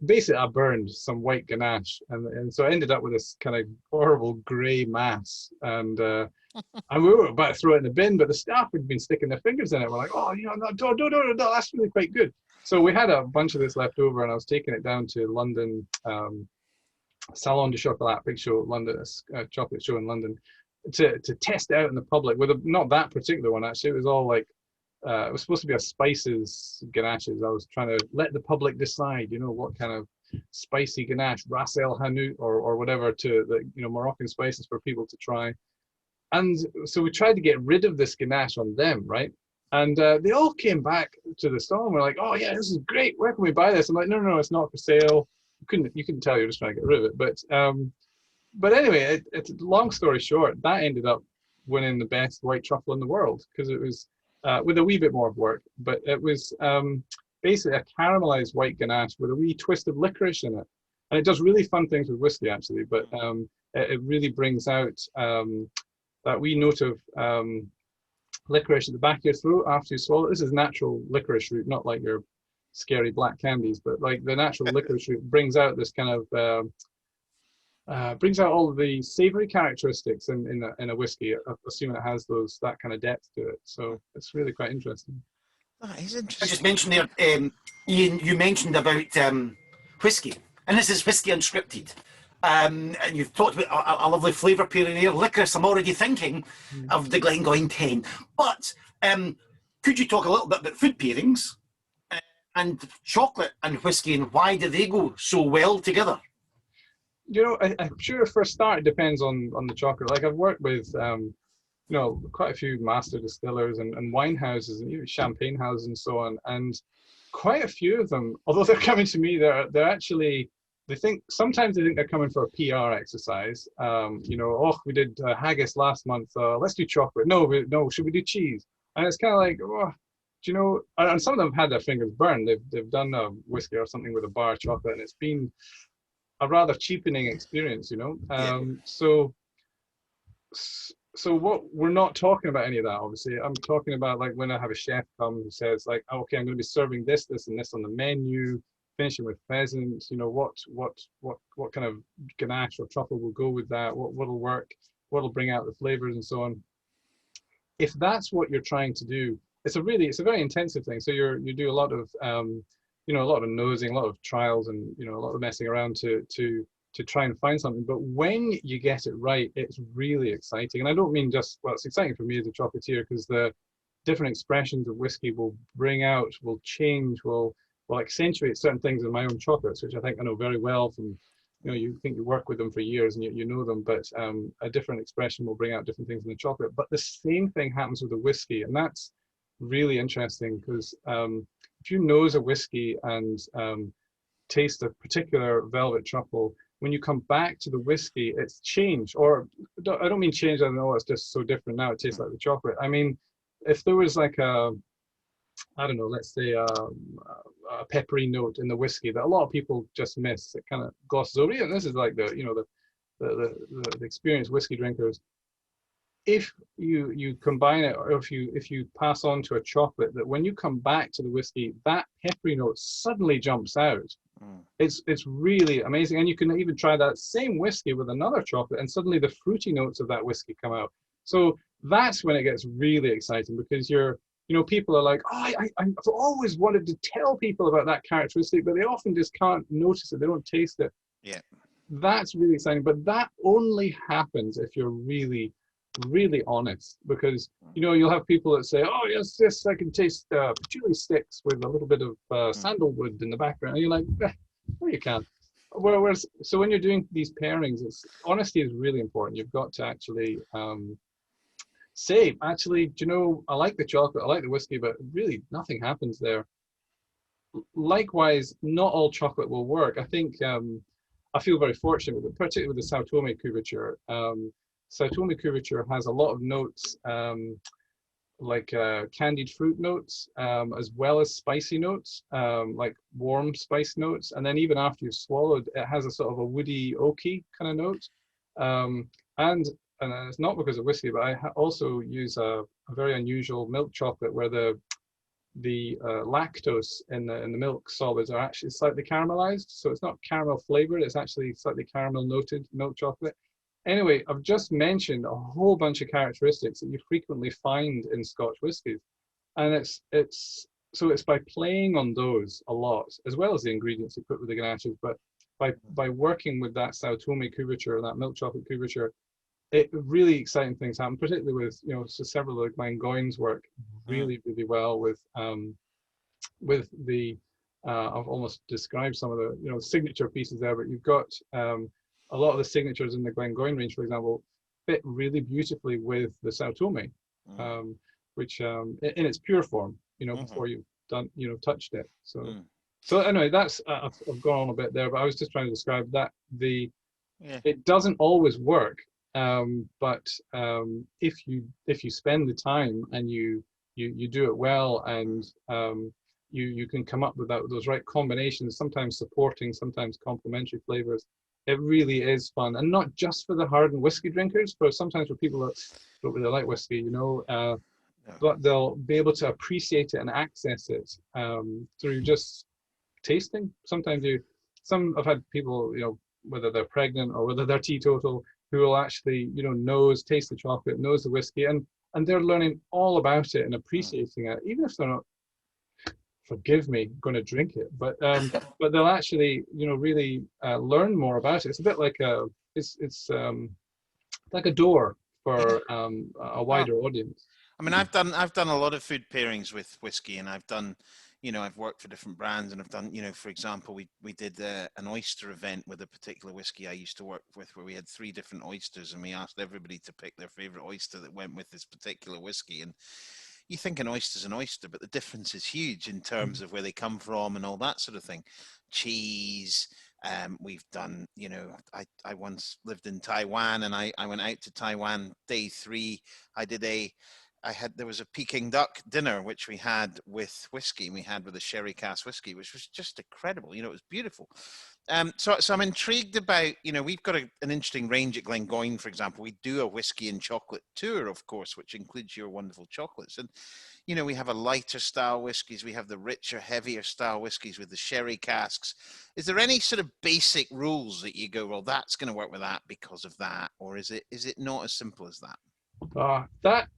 Speaker 3: burned some white ganache, and so I ended up with this kind of horrible grey mass, and we were about to throw it in the bin, but the staff had been sticking their fingers in it. We're like, oh, you know, no, that's really quite good. So we had a bunch of this left over, and I was taking it down to London. Salon de Chocolat, big show, London, chocolate show in London, to test it out in the public with not that particular one actually. It was all like it was supposed to be a spices ganaches. I was trying to let the public decide, you know, what kind of spicy ganache, Ras El Hanout or whatever, to the, you know, Moroccan spices for people to try. And so we tried to get rid of this ganache on them, right? And they all came back to the stall and were like, oh yeah, this is great, where can we buy this? I'm like, no, it's not for sale. You couldn't tell you're just trying to get rid of it. But anyway, it's long story short, that ended up winning the best white truffle in the world because it was with a wee bit more work, but it was basically a caramelized white ganache with a wee twist of licorice in it. And it does really fun things with whiskey actually, but it really brings out that wee note of licorice at the back of your throat after you swallow it. This is natural licorice root, not like your scary black candies, but like the natural licorice root brings out this kind of brings out all of the savory characteristics in a whiskey, assuming it has that kind of depth to it. So it's really quite interesting.
Speaker 2: That is interesting.
Speaker 1: I just mentioned there, Iain, you mentioned about whiskey, and this is Whisky Unscripted. And you've talked about a lovely flavour pairing there. Licorice, I'm already thinking of the Glengoyne 10. But could you talk a little bit about food pairings and chocolate and whiskey, and why do they go so well together?
Speaker 3: You know, I'm sure for a start it depends on the chocolate. Like I've worked with you know, quite a few master distillers and wine houses and even champagne houses and so on. And quite a few of them, although they're coming to me, they're actually, sometimes they think they're coming for a PR exercise. You know, oh, we did haggis last month. Let's do chocolate. No, should we do cheese? And it's kind of like, oh, do you know? And some of them have had their fingers burned. They've done a whiskey or something with a bar chocolate, and it's been a rather cheapening experience, you know. So what we're not talking about any of that, obviously. I'm talking about like when I have a chef come who says like, okay, I'm going to be serving this, this, and this on the menu, finishing with pheasant. You know, what kind of ganache or truffle will go with that? What'll work? What'll bring out the flavors and so on. If that's what you're trying to do, it's a very intensive thing. So you do a lot of you know, a lot of nosing, a lot of trials, and you know, a lot of messing around to try and find something. But when you get it right, it's really exciting. And I don't mean just, well, it's exciting for me as a chocolatier because the different expressions of whiskey will bring out, will change, will accentuate certain things in my own chocolates, which I think I know very well from, you know, you think you work with them for years and you know them, but a different expression will bring out different things in the chocolate. But the same thing happens with the whiskey, and that's really interesting because if you nose a whiskey and taste a particular velvet truffle, when you come back to the whiskey, it's changed. Or I don't mean changed, I don't know, it's just so different now, it tastes like the chocolate. I mean, if there was like a, I don't know, let's say a peppery note in the whiskey that a lot of people just miss, it kind of glosses over. And this is like the, you know, the experienced whiskey drinkers. If you combine it, or if you pass on to a chocolate, that when you come back to the whiskey, that peppery note suddenly jumps out. It's really amazing. And you can even try that same whiskey with another chocolate, and suddenly the fruity notes of that whiskey come out. So that's when it gets really exciting, because you know, people are like, oh, I've always wanted to tell people about that characteristic, but they often just can't notice it. They don't taste it.
Speaker 2: Yeah.
Speaker 3: That's really exciting. But that only happens if you're really honest, because you know, you'll have people that say, oh yes, I can taste patchouli sticks with a little bit of sandalwood in the background, and you're like, no, you can't. Whereas, so when you're doing these pairings, honesty is really important. You've got to actually say, actually, do you know, I like the chocolate, I like the whiskey, but really nothing happens there. Likewise, not all chocolate will work. I think I feel very fortunate with it, particularly with the Sao Tome couverture. Sao Tome couverture has a lot of notes, like candied fruit notes, as well as spicy notes, like warm spice notes. And then even after you've swallowed, it has a sort of a woody, oaky kind of note. And it's not because of whiskey, but I also use a very unusual milk chocolate where the lactose in the milk solids are actually slightly caramelized. So it's not caramel flavored, it's actually slightly caramel noted milk chocolate. Anyway, I've just mentioned a whole bunch of characteristics that you frequently find in Scotch whiskies. And it's by playing on those a lot, as well as the ingredients you put with the ganaches, but by working with that Sao Tome couverture, that milk chocolate couverture, really exciting things happen, particularly with, you know, so several of Glengoyne's work really well with the I've almost described some of the, you know, signature pieces there, but you've got a lot of the signatures in the Glengoyne range, for example, fit really beautifully with the Sao Tome, which in its pure form, you know, before you've done, you know, touched it. So anyway, that's I've gone on a bit there, but I was just trying to describe that it doesn't always work. But if you spend the time and you do it well, and you can come up with those right combinations, sometimes supporting, sometimes complementary flavors, it really is fun. And not just for the hardened whiskey drinkers, but sometimes for people that don't really like whiskey, you know, but they'll be able to appreciate it and access it through just tasting. Sometimes I've had people, you know, whether they're pregnant or whether they're teetotal, who will actually, you know, taste the chocolate, knows the whiskey, and they're learning all about it and appreciating it, even if they're not, forgive me, going to drink it, but they'll actually, you know, really learn more about it. It's a bit like it's like a door for a wider audience.
Speaker 2: I mean, I've done a lot of food pairings with whiskey, and I've done, I've worked for different brands, and I've done, for example, we did an oyster event with a particular whiskey I used to work with, where we had 3 different oysters, and we asked everybody to pick their favorite oyster that went with this particular whiskey. And you think an oyster's an oyster, but the difference is huge in terms of where they come from and all that sort of thing. Cheese. We've done, I once lived in Taiwan, and I went out to Taiwan day 3. There was a Peking duck dinner, which we had with whiskey. We had with a sherry cask whiskey, which was just incredible. It was beautiful. So I'm intrigued about, we've got an interesting range at Glengoyne, for example. We do a whiskey and chocolate tour, of course, which includes your wonderful chocolates. And, we have a lighter style whiskies. We have the richer, heavier style whiskies with the sherry casks. Is there any sort of basic rules that you go, well, that's going to work with that because of that? Or is it not as simple as that?
Speaker 3: That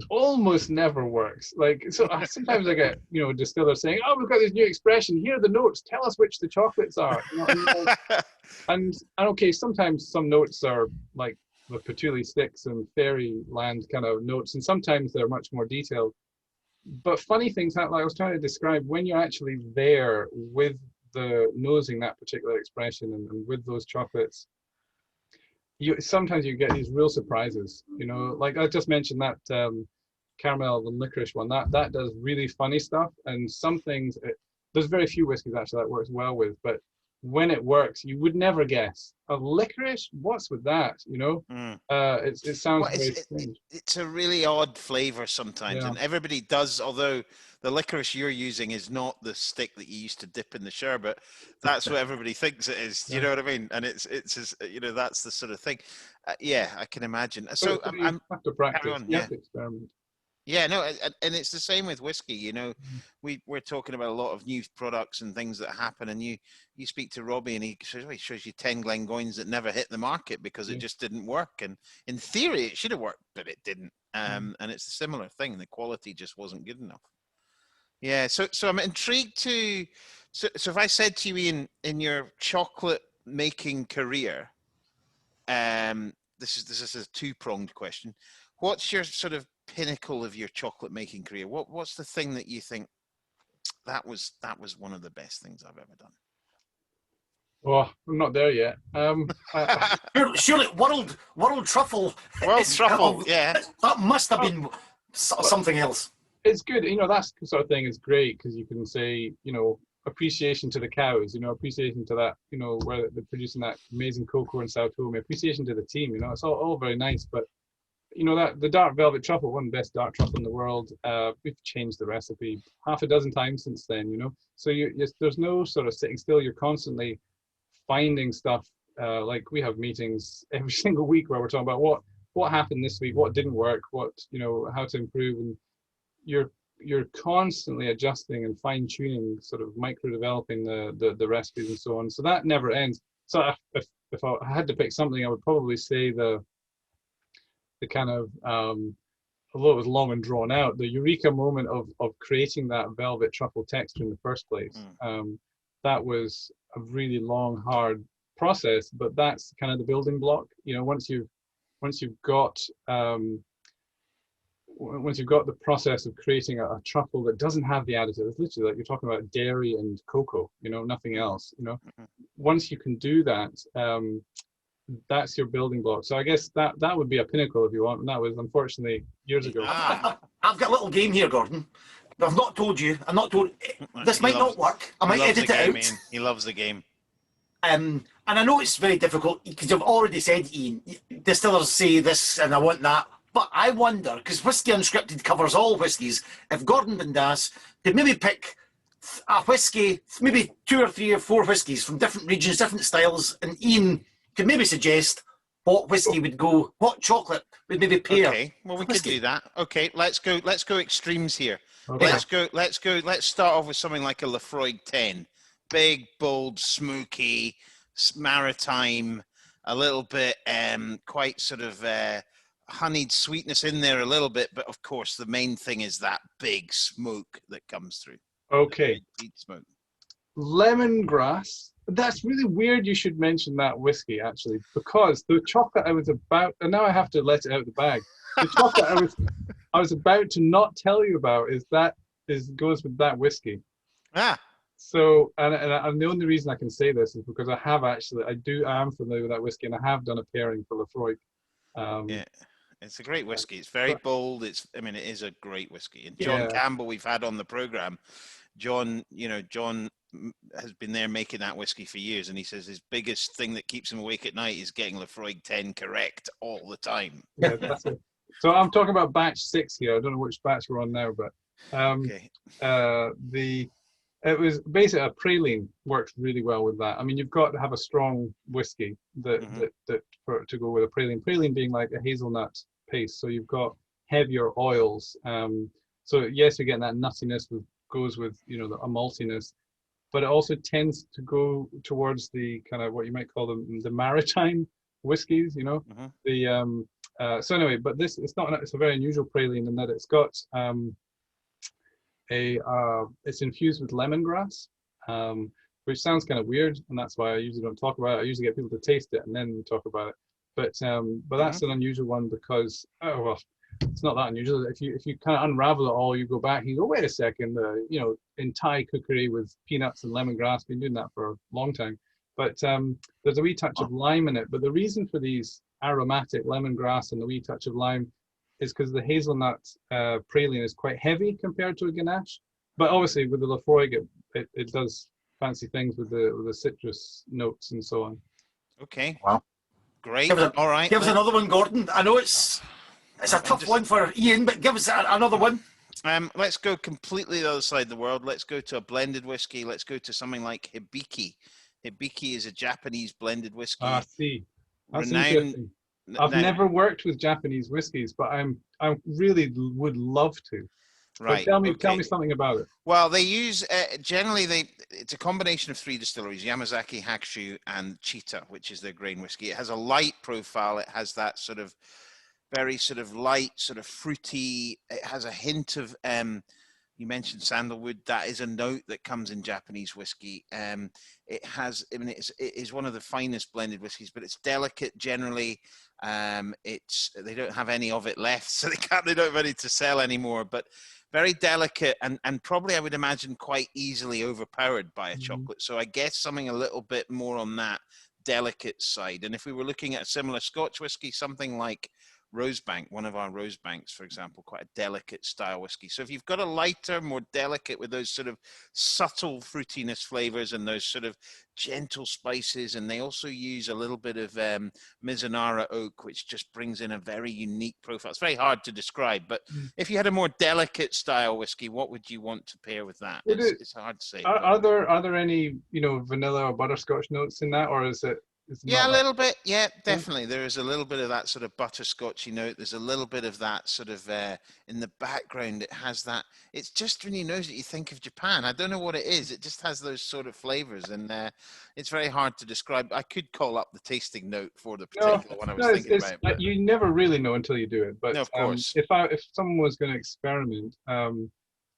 Speaker 3: almost never works. Like, so sometimes I get, distillers saying, oh, we've got this new expression, here are the notes, tell us which the chocolates are. And okay, sometimes some notes are like the patchouli sticks and fairyland kind of notes, and sometimes they're much more detailed. But funny things happen, like I was trying to describe, when you're actually there with the nosing that particular expression and with those chocolates, sometimes you get these real surprises. Like I just mentioned that caramel and licorice one, that does really funny stuff. And some things, there's very few whiskies actually that works well with, but when it works, you would never guess. A licorice? What's with that? It sounds very strange.
Speaker 2: It's a really odd flavor sometimes, and everybody does. Although the licorice you're using is not the stick that you used to dip in the sherbet, that's what everybody thinks it is. You know what I mean? And it's that's the sort of thing. I can imagine. So
Speaker 3: you have to practice. You have to experiment.
Speaker 2: Yeah, no, and it's the same with whiskey. We're talking about a lot of new products and things that happen, and you speak to Robbie, and he shows you 10 Glengoynes that never hit the market because it just didn't work. And in theory, it should have worked, but it didn't. And it's a similar thing. The quality just wasn't good enough. Yeah, so I'm intrigued to. So if I said to you, Iain, in your chocolate making career, this is a 2-pronged question. What's your sort of pinnacle of your chocolate making career? What's the thing that you think that was one of the best things I've ever done?
Speaker 3: Well, I'm not there yet.
Speaker 1: Surely World Truffle.
Speaker 2: World Truffle, yeah.
Speaker 1: That must have been something else.
Speaker 3: It's good. That sort of thing is great because you can say, appreciation to the cows, appreciation to that, where they're producing that amazing cocoa in Sao Tome, appreciation to the team, it's all very nice. But that the Dark Velvet Truffle, one of the best dark truffle in the world, we've changed the recipe half a dozen times since then, so there's no sort of sitting still. You're constantly finding stuff. Like we have meetings every single week where we're talking about what happened this week, what didn't work, what how to improve, and you're constantly adjusting and fine-tuning, sort of micro-developing the recipes and so on. So that never ends. So if I had to pick something, I would probably say the kind of, although it was long and drawn out, the eureka moment of creating that velvet truffle texture in the first place. That was a really long, hard process, but that's kind of the building block. Once you've got the process of creating a truffle that doesn't have the additives, it's literally like you're talking about dairy and cocoa, nothing else. Once you can do that, that's your building block. So I guess that would be a pinnacle if you want, and that was unfortunately years ago.
Speaker 1: I've got a little game here, Gordon. I've not told you. I'm not told. This might not work. I might edit it out.
Speaker 2: He loves the game.
Speaker 1: And I know it's very difficult because you've already said, Iain, distillers say this and I want that. But I wonder, because Whisky Unscripted covers all whiskies, if Gordon Bindas could maybe pick a whiskey, maybe 2 or 3 or 4 whiskies from different regions, different styles, and Iain could maybe suggest what whiskey would go, what chocolate would maybe pair.
Speaker 2: Okay, well we could do that. Okay, let's go extremes here.
Speaker 3: Okay.
Speaker 2: Let's start off with something like a Laphroaig 10. Big, bold, smoky, maritime, a little bit quite sort of honeyed sweetness in there a little bit, but of course the main thing is that big smoke that comes through.
Speaker 3: Okay.
Speaker 2: Big smoke.
Speaker 3: Lemongrass. That's really weird you should mention that whiskey, actually, because the chocolate I was about, and now I have to let it out of the bag. the chocolate I was about to not tell you about goes with that whiskey.
Speaker 2: Ah.
Speaker 3: So, and the only reason I can say this is because I am familiar with that whiskey, and I have done a pairing for Laphroaig.
Speaker 2: Yeah, it's a great whiskey. It's very bold. It is a great whiskey. And John
Speaker 3: Yeah.
Speaker 2: Campbell, we've had on the program. John has been there making that whiskey for years, and he says his biggest thing that keeps him awake at night is getting Laphroaig 10 correct all the time.
Speaker 3: Yeah, that's it. So I'm talking about batch 6 here. I don't know which batch we're on now, but
Speaker 2: Okay.
Speaker 3: It was basically a praline works really well with that. I mean, you've got to have a strong whiskey to go with a praline. Praline being like a hazelnut paste, so you've got heavier oils. So yes, you're getting that nuttiness that goes with a maltiness, but it also tends to go towards the kind of what you might call the maritime whiskies. So anyway, but it's a very unusual praline in that it's got it's infused with lemongrass, which sounds kind of weird, and that's why I usually don't talk about it. I usually get people to taste it and then we talk about it. But that's an unusual one because it's not that unusual. If you kind of unravel it all, you go back and you go, wait a second, in Thai cookery with peanuts and lemongrass, been doing that for a long time. But there's a wee touch of lime in it. But the reason for these aromatic lemongrass and the wee touch of lime is because the hazelnut praline is quite heavy compared to a Ganache. But obviously with the Laphroaig, it does fancy things with the citrus notes and so on.
Speaker 2: Okay.
Speaker 1: Wow.
Speaker 2: Great.
Speaker 1: All right. Give us another one, Gordon. I know it's a tough one for Iain, but give us another one.
Speaker 2: Let's go completely the other side of the world. Let's go to a blended whiskey. Let's go to something like Hibiki. Hibiki is a Japanese blended whiskey.
Speaker 3: Ah, see. That's interesting. I've never worked with Japanese whiskies, but I really would love to.
Speaker 2: Right.
Speaker 3: Tell me something about it.
Speaker 2: Well, they use it's a combination of 3 distilleries: Yamazaki, Hakushu, and Chita, which is their grain whiskey. It has a light profile. It has that sort of very sort of light, sort of fruity. It has a hint of you mentioned sandalwood. That is a note that comes in Japanese whiskey. It is one of the finest blended whiskies, but it's delicate generally. They don't have any of it left, so they don't have any to sell anymore. But very delicate and probably I would imagine quite easily overpowered by a chocolate. So I guess something a little bit more on that delicate side. And if we were looking at a similar Scotch whiskey, something like Rosebank, one of our Rosebanks, for example, quite a delicate style whiskey. So if you've got a lighter, more delicate with those sort of subtle fruitiness flavors and those sort of gentle spices, and they also use a little bit of Mizunara oak, which just brings in a very unique profile. It's very hard to describe, but if you had a more delicate style whiskey, what would you want to pair with that? It's hard to say.
Speaker 3: Are there any vanilla or butterscotch notes in that, or is it?
Speaker 2: Yeah, a little bit. Yeah, definitely. There is a little bit of that sort of butterscotchy note. There's a little bit of that sort of in the background. It has that. It's just when you nose it, you think of Japan. I don't know what it is. It just has those sort of flavors, and it's very hard to describe. I could call up the tasting note for the particular one I was thinking about.
Speaker 3: You never really know until you do it. But
Speaker 2: no, of course.
Speaker 3: If someone was going to experiment,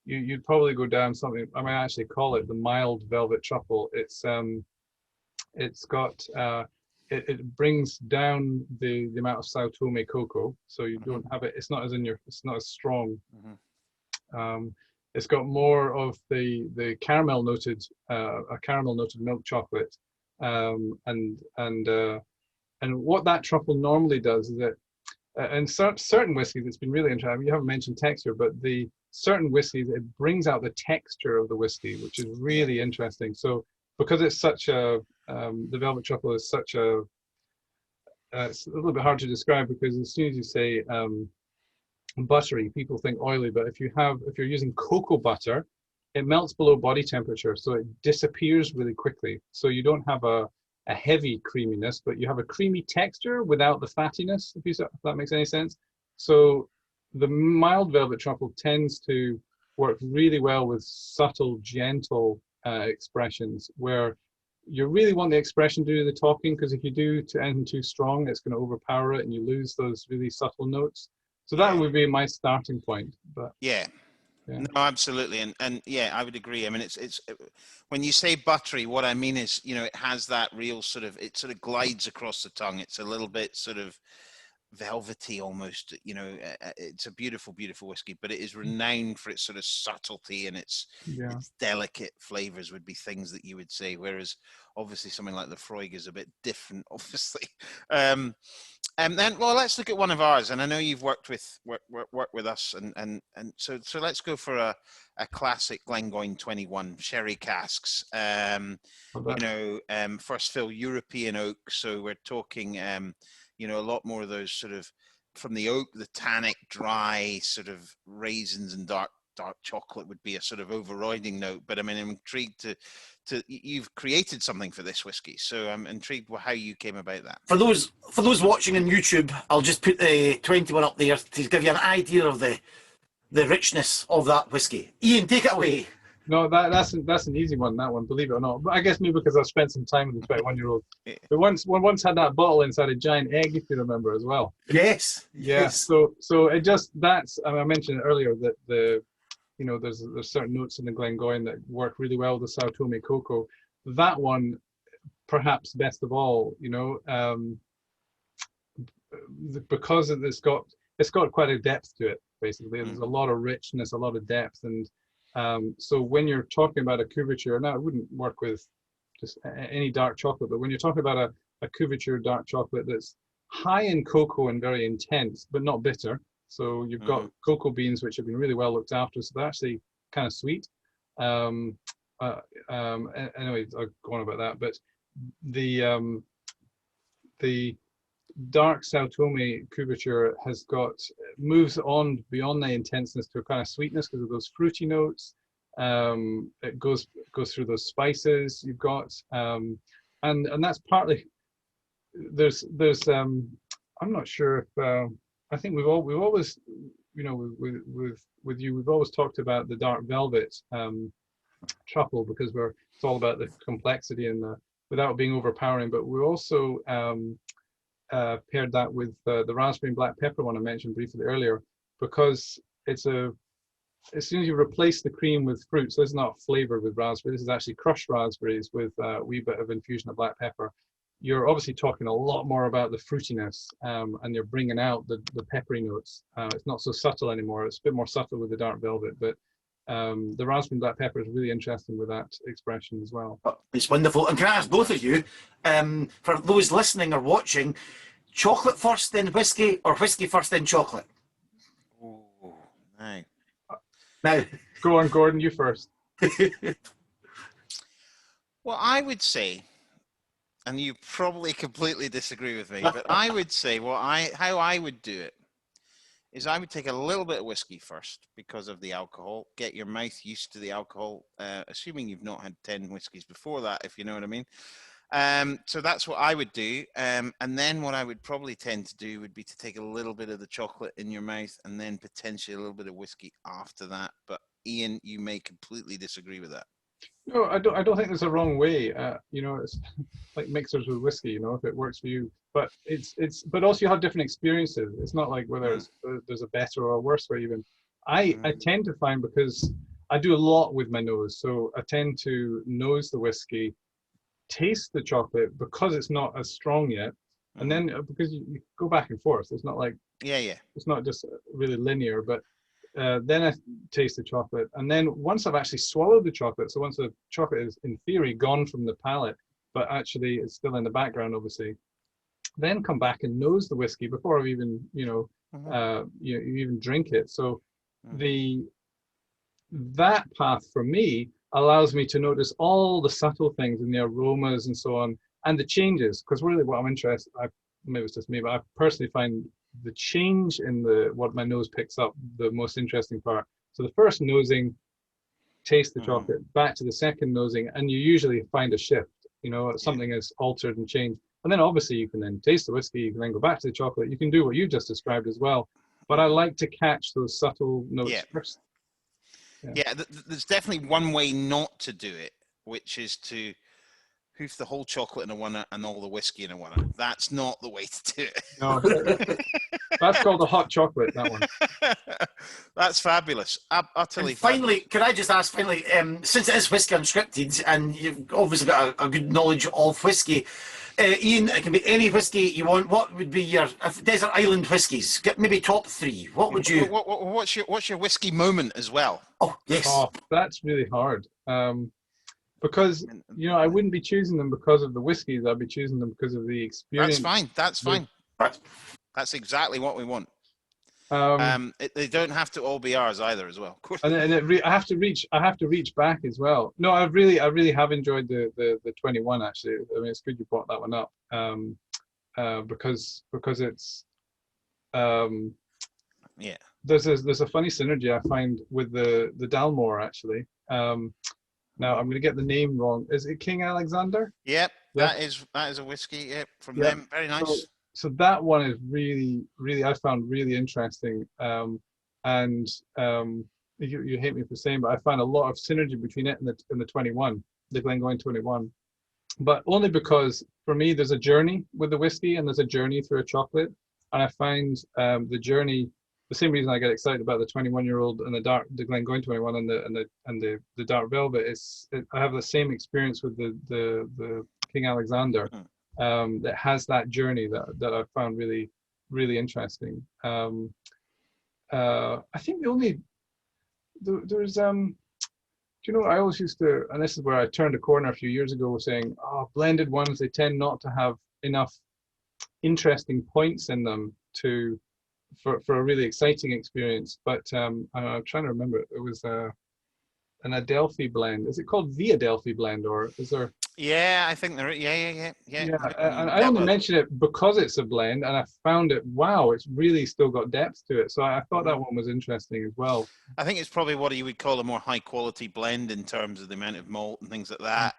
Speaker 3: you'd probably go down something. I might actually call it the mild velvet truffle. It's got it brings down the amount of Sao Tome cocoa, so you don't have it. It's not as strong. It's got more of the caramel noted milk chocolate, and what that truffle normally does is that and certain whiskeys, it's been really interesting. You haven't mentioned texture, but the certain whiskeys, it brings out the texture of the whiskey, which is really interesting. So because it's such a the velvet truffle is such a it's a little bit hard to describe, because as soon as you say buttery, people think oily, but if you're using cocoa butter, it melts below body temperature, so it disappears really quickly. So you don't have a heavy creaminess, but you have a creamy texture without the fattiness, if that makes any sense. So the mild velvet truffle tends to work really well with subtle, gentle expressions, where you really want the expression to do the talking, because if you do anything too strong, it's going to overpower it and you lose those really subtle notes. So that would be my starting point. But
Speaker 2: yeah. No, absolutely, and yeah, I would agree. I mean, it's when you say buttery, what I mean is, it has that real sort of, it sort of glides across the tongue. It's a little bit sort of velvety almost, you know. It's a beautiful, beautiful whiskey, but it is renowned for its sort of subtlety and its delicate flavors would be things that you would say, whereas obviously something like Laphroaig is a bit different, obviously. And then, well, let's look at one of ours, and I know you've worked with us, and so let's go for a classic Glengoyne 21 sherry casks. You know, first fill European oak, so we're talking you know, a lot more of those sort of from the oak, the tannic, dry sort of raisins and dark chocolate would be a sort of overriding note. But I mean, I'm intrigued to you've created something for this whiskey, so I'm intrigued how you came about that.
Speaker 1: For those watching on YouTube, I'll just put the 21 up there to give you an idea of the richness of that whiskey. Ian, take it away.
Speaker 3: No, that's an easy one, that one, believe it or not. But I guess maybe because I've spent some time with the 21-year-old. But once had that bottle inside a giant egg, if you remember, as well.
Speaker 1: Yes.
Speaker 3: Yeah.
Speaker 1: Yes.
Speaker 3: So it just, that's, I mentioned earlier that you know, there's certain notes in the Glengoyne that work really well with the Sao Tome cocoa. That one, perhaps best of all, you know, because it's got quite a depth to it, basically. There's a lot of richness, a lot of depth, and so when you're talking about a couverture, now it wouldn't work with just any dark chocolate, but when you're talking about a couverture dark chocolate that's high in cocoa and very intense, but not bitter. So you've got cocoa beans which have been really well looked after, so they're actually kind of sweet. Anyway, I'll go on about that. But the dark Sao Tome couverture moves on beyond the intenseness to a kind of sweetness because of those fruity notes. It goes through those spices you've got, and that's partly there's I'm not sure if I think we've always, you know, with you, we've always talked about the Dark Velvet Truffle because it's all about the complexity and without being overpowering, but we also paired that with the raspberry and black pepper one I mentioned briefly earlier, because as soon as you replace the cream with fruit, so this is not flavored with raspberry, this is actually crushed raspberries with a wee bit of infusion of black pepper. You're obviously talking a lot more about the fruitiness, and you're bringing out the peppery notes. It's not so subtle anymore. It's a bit more subtle with the dark velvet, but the raspberry and black pepper is really interesting with that expression as well.
Speaker 1: It's wonderful. And can I ask both of you, for those listening or watching, chocolate first then whiskey, or whiskey first then chocolate?
Speaker 2: Oh, no.
Speaker 1: Now,
Speaker 3: go on, Gordon, you first.
Speaker 2: Well, I would say, and you probably completely disagree with me, but I would say how I would do it is I would take a little bit of whiskey first because of the alcohol, get your mouth used to the alcohol, assuming you've not had 10 whiskeys before that, if you know what I mean. So that's what I would do. And then what I would probably tend to do would be to take a little bit of the chocolate in your mouth and then potentially a little bit of whiskey after that. But Ian, you may completely disagree with that.
Speaker 3: No, I don't think there's a wrong way. You know, it's like mixers with whiskey. You know, if it works for you, but but also you have different experiences. It's not like whether there's a better or a worse way. Even I tend to find, because I do a lot with my nose, so I tend to nose the whiskey, taste the chocolate because it's not as strong yet, and then because you go back and forth. It's not like it's not just really linear, but. Then I taste the chocolate, and then once I've actually swallowed the chocolate, so once the chocolate is in theory gone from the palate, but actually it's still in the background, obviously, then come back and nose the whiskey before I've even, you even drink it. So that path for me allows me to notice all the subtle things in the aromas and so on, and the changes, because really what I'm interested, maybe it's just me, but I personally find the change in what my nose picks up the most interesting part. So the first nosing, taste the chocolate, back to the second nosing, and you usually find a shift, you know, something is altered and changed. And then obviously you can then taste the whiskey, you can then go back to the chocolate, you can do what you just described as well. But I like to catch those subtle notes first.
Speaker 2: There's definitely one way not to do it, which is to hoof the whole chocolate in a one and all the whiskey in a one. That's not the way to do it.
Speaker 3: No, that's called a hot chocolate, that one.
Speaker 2: That's fabulous. Utterly
Speaker 1: And finally,
Speaker 2: fabulous.
Speaker 1: could I just ask, since it is Whisky Unscripted, and you've obviously got a good knowledge of whiskey, Iain, it can be any whiskey you want. What would be your desert island whiskies? Get maybe top 3. What would you?
Speaker 2: What's your whiskey moment as well?
Speaker 1: Oh yes.
Speaker 3: Oh, that's really hard. Because I wouldn't be choosing them because of the whiskies. I'd be choosing them because of the experience.
Speaker 2: That's fine. That's exactly what we want. They don't have to all be ours either, as well. Of course.
Speaker 3: I have to reach back as well. No, I really have enjoyed the 21 actually. I mean, it's good you brought that one up. Because it's there's a funny synergy I find with the Dalmore actually. Now I'm going to get the name wrong. Is it King Alexander?
Speaker 2: Yep, yeah. That is a whiskey. Yep, from them. Very nice.
Speaker 3: So that one is really I found really interesting. And you hate me for saying, but I find a lot of synergy between it and the 21, the Glengoyne 21. But only because for me there's a journey with the whiskey and there's a journey through a chocolate, and I find the journey. The same reason I get excited about the 21-year-old and the Glengoyne 21 and the Dark Velvet I have the same experience with the King Alexander that has that journey that I found really, really interesting. I think there's I always used to, and this is where I turned a corner a few years ago, saying, blended ones, they tend not to have enough interesting points in them for a really exciting experience. But I'm trying to remember. It was an Adelphi blend. Is it called the Adelphi blend, or is there?
Speaker 2: Yeah, I think there. Yeah.
Speaker 3: And I only mention it because it's a blend, and I found it. Wow, it's really still got depth to it. So I thought that one was interesting as well.
Speaker 2: I think it's probably what you would call a more high quality blend in terms of the amount of malt and things like that.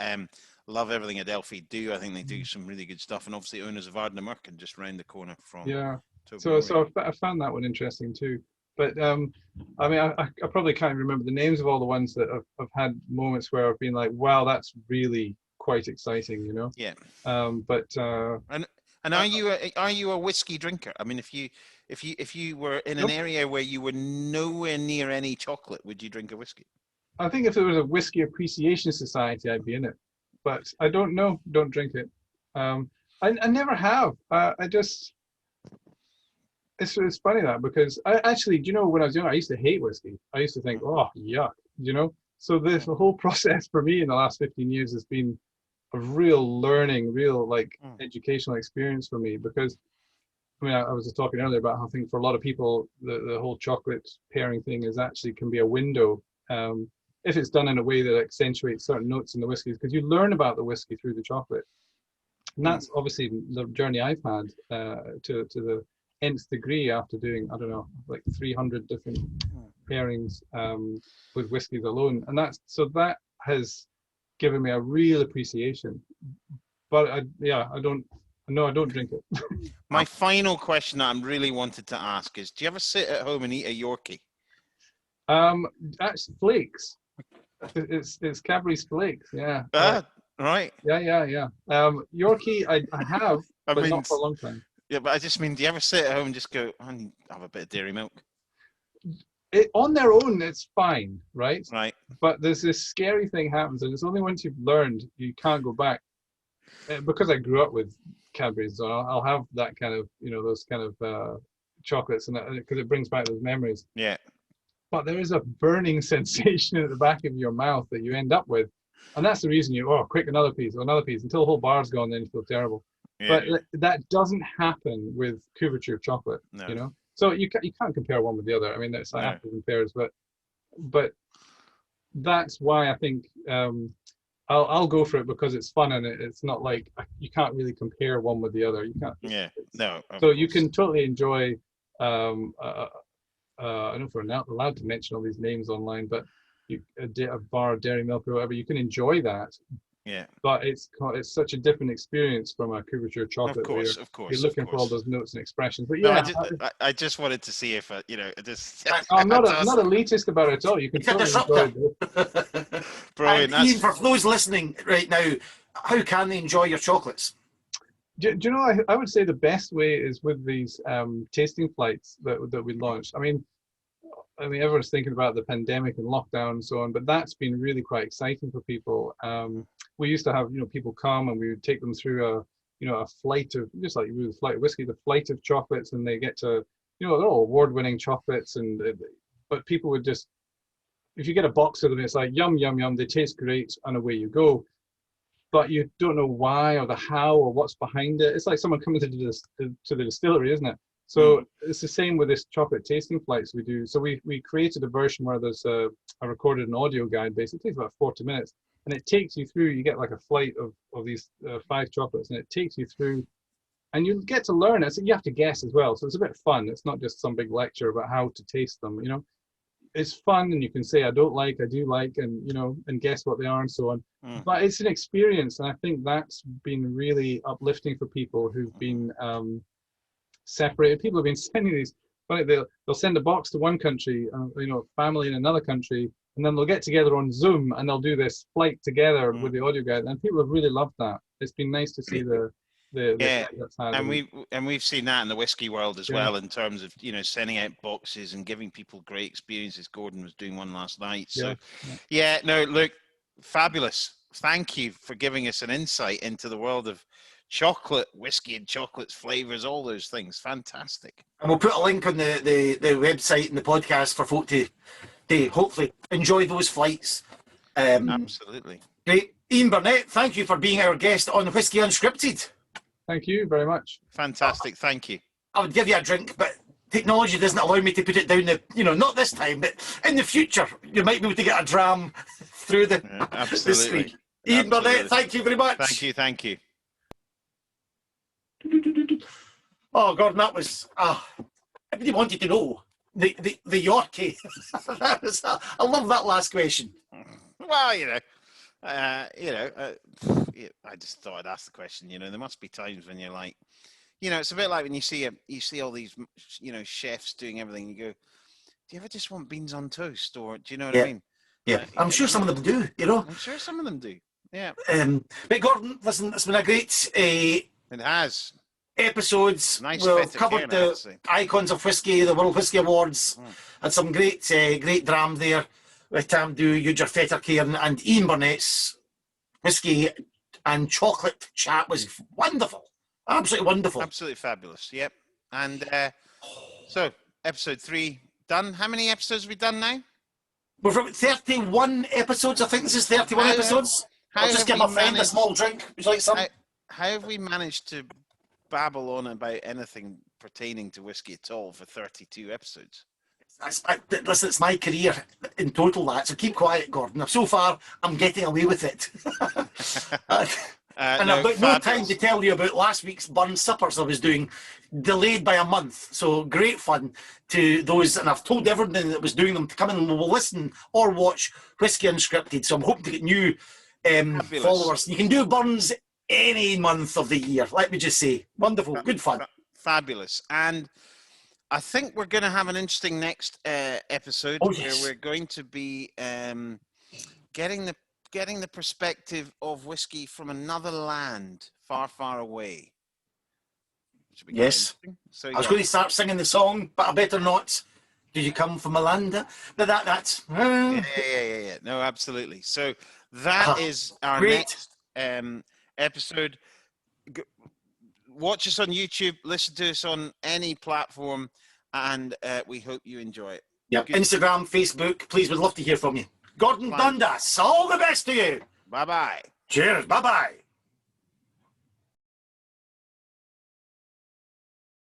Speaker 2: Love everything Adelphi do. I think they do some really good stuff, and obviously owners of Ardnamurchan just round the corner from.
Speaker 3: Yeah. So I found that one interesting too. But I mean, I probably can't remember the names of all the ones that I've had moments where I've been like, wow, that's really quite exciting,
Speaker 2: Yeah. And are you a whiskey drinker? I mean, if you were in an area where you were nowhere near any chocolate, would you drink a whiskey?
Speaker 3: I think if there was a whiskey appreciation society, I'd be in it. But I don't drink it. I never have. It's funny that, because I actually, when I was young, I used to hate whiskey. I used to think, oh, yuck, So the whole process for me in the last 15 years has been a real learning, educational experience for me, because, I mean, I was just talking earlier about how I think for a lot of people, the whole chocolate pairing thing can be a window, if it's done in a way that accentuates certain notes in the whiskeys, because you learn about the whiskey through the chocolate. And that's obviously the journey I've had to the nth degree after doing, I don't know, like 300 different pairings with whiskies alone, and that has given me a real appreciation. But I don't drink it.
Speaker 2: My final question that I'm really wanted to ask is: do you ever sit at home and eat a Yorkie?
Speaker 3: That's flakes. It's Cadbury's flakes. Yeah.
Speaker 2: Right.
Speaker 3: Yeah. Yorkie, I have, but not for a long time.
Speaker 2: Yeah, but I just mean, do you ever sit at home and just go, I need to have a bit of dairy milk?
Speaker 3: On their own, it's fine, right?
Speaker 2: Right.
Speaker 3: But there's this scary thing happens, and it's only once you've learned, you can't go back. Because I grew up with Cadbury's, so I'll have that kind of, those kind of chocolates, and because it brings back those memories.
Speaker 2: Yeah. But
Speaker 3: there is a burning sensation at the back of your mouth that you end up with, and that's the reason quick, another piece, until the whole bar's gone, then you feel terrible. Yeah, but that doesn't happen with couverture chocolate, So you can't compare one with the other. I mean, it's like apples and pears, but that's why I think I'll go for it, because it's fun, and it's not like you can't really compare one with the other. You can't.
Speaker 2: Yeah. No.
Speaker 3: So you can totally enjoy. I don't know if we're not allowed to mention all these names online, but a bar of dairy milk or whatever, you can enjoy that.
Speaker 2: Yeah,
Speaker 3: but it's such a different experience from a couverture chocolate.
Speaker 2: Of course,
Speaker 3: you're looking for all those notes and expressions. But yeah,
Speaker 2: I just wanted to see if
Speaker 3: I'm not elitist about it at all. You can totally enjoy it.
Speaker 1: Brilliant. Iain, for those listening right now, how can they enjoy your chocolates?
Speaker 3: Do you know, I would say the best way is with these tasting flights that we launched. I mean, everyone's thinking about the pandemic and lockdown and so on, but that's been really quite exciting for people. We used to have, people come and we would take them through a flight of, just like with a flight of whiskey, the flight of chocolates, and they get to, they're all award-winning chocolates, but people would just, if you get a box of them, it's like yum, yum, yum, they taste great, and away you go. But you don't know why or the how or what's behind it. It's like someone coming to the distillery, isn't it? So it's the same with this chocolate tasting flights we do. So we created a version where there's a recorded an audio guide. Basically, it takes about 40 minutes, and it takes you through. You get like a flight of these 5 chocolates, and it takes you through, and you get to learn it. So you have to guess as well. So it's a bit fun. It's not just some big lecture about how to taste them. It's fun, and you can say I don't like, I do like, and and guess what they are and so on. But it's an experience, and I think that's been really uplifting for people who've been separated. People have been sending these, they'll send a box to one country, family in another country, and then they'll get together on Zoom and they'll do this flight together with the audio guide, and people have really loved that. It's been nice to see the that's had.
Speaker 2: And we've seen that in the whiskey world as well, in terms of sending out boxes and giving people great experiences. Gordon was doing one last night. So no, look, fabulous. Thank you for giving us an insight into the world of chocolate, whiskey and chocolates, flavors, all those things. Fantastic. And
Speaker 1: we'll put a link on the website and the podcast for folk to hopefully enjoy those flights.
Speaker 2: Absolutely.
Speaker 1: Great. Iain Burnett, thank you for being our guest on Whisky Unscripted.
Speaker 3: Thank you very much.
Speaker 2: Fantastic. Thank you. I
Speaker 1: would give you a drink, but technology doesn't allow me to put it down not this time, but in the future, you might be able to get a dram through the
Speaker 2: absolutely.
Speaker 1: Iain Burnett, thank you very much.
Speaker 2: Thank you.
Speaker 1: Oh, Gordon, that was, everybody wanted to know, the Yorkie. I love that last question.
Speaker 2: Well, I just thought I'd ask the question. There must be times when you're like, it's a bit like when you see all these, chefs doing everything. You go, do you ever just want beans on toast, or do you know what I mean?
Speaker 1: Yeah, I'm sure some of them do.
Speaker 2: I'm sure some of them do. Yeah.
Speaker 1: But Gordon, listen, it's been a great.
Speaker 2: It has.
Speaker 1: Episodes.
Speaker 2: Nice.
Speaker 1: We've covered the icons of whiskey, the World Whiskey Awards, and some great dram there with Tamdhu, your Fettercairn, and Iain Burnett's whiskey and chocolate chat was wonderful. Absolutely wonderful.
Speaker 2: Absolutely fabulous. Yep. And so, episode 3 done. How many episodes have we done now?
Speaker 1: We're from 31 episodes. I think this is 31 episodes. I'll just give my friend a small drink. Would you like some?
Speaker 2: How have we managed to babble on about anything pertaining to whiskey at all for 32 episodes?
Speaker 1: Listen, it's my career in total, that. So keep quiet, Gordon. So far, I'm getting away with it. And I've got no time to tell you about last week's burn suppers I was doing, delayed by a month. So great fun to those, and I've told everyone that was doing them to come in and we'll listen or watch Whisky Unscripted. So I'm hoping to get new followers. You can do burns any month of the year. Let me just say, wonderful, good fun.
Speaker 2: Fabulous. And I think we're going to have an interesting next episode where we're going to be getting the perspective of whiskey from another land far, far away.
Speaker 1: Yes. So, I was going to start singing the song, but I better not. Did you come from a land? But that's...
Speaker 2: Yeah. No, absolutely. So that is our next episode. Watch us on YouTube, listen to us on any platform, and we hope you enjoy it.
Speaker 1: Yeah, Instagram, Facebook, please, we'd love to hear from you. Gordon Dundas, all the best to you.
Speaker 2: Bye-bye.
Speaker 1: Cheers, bye-bye.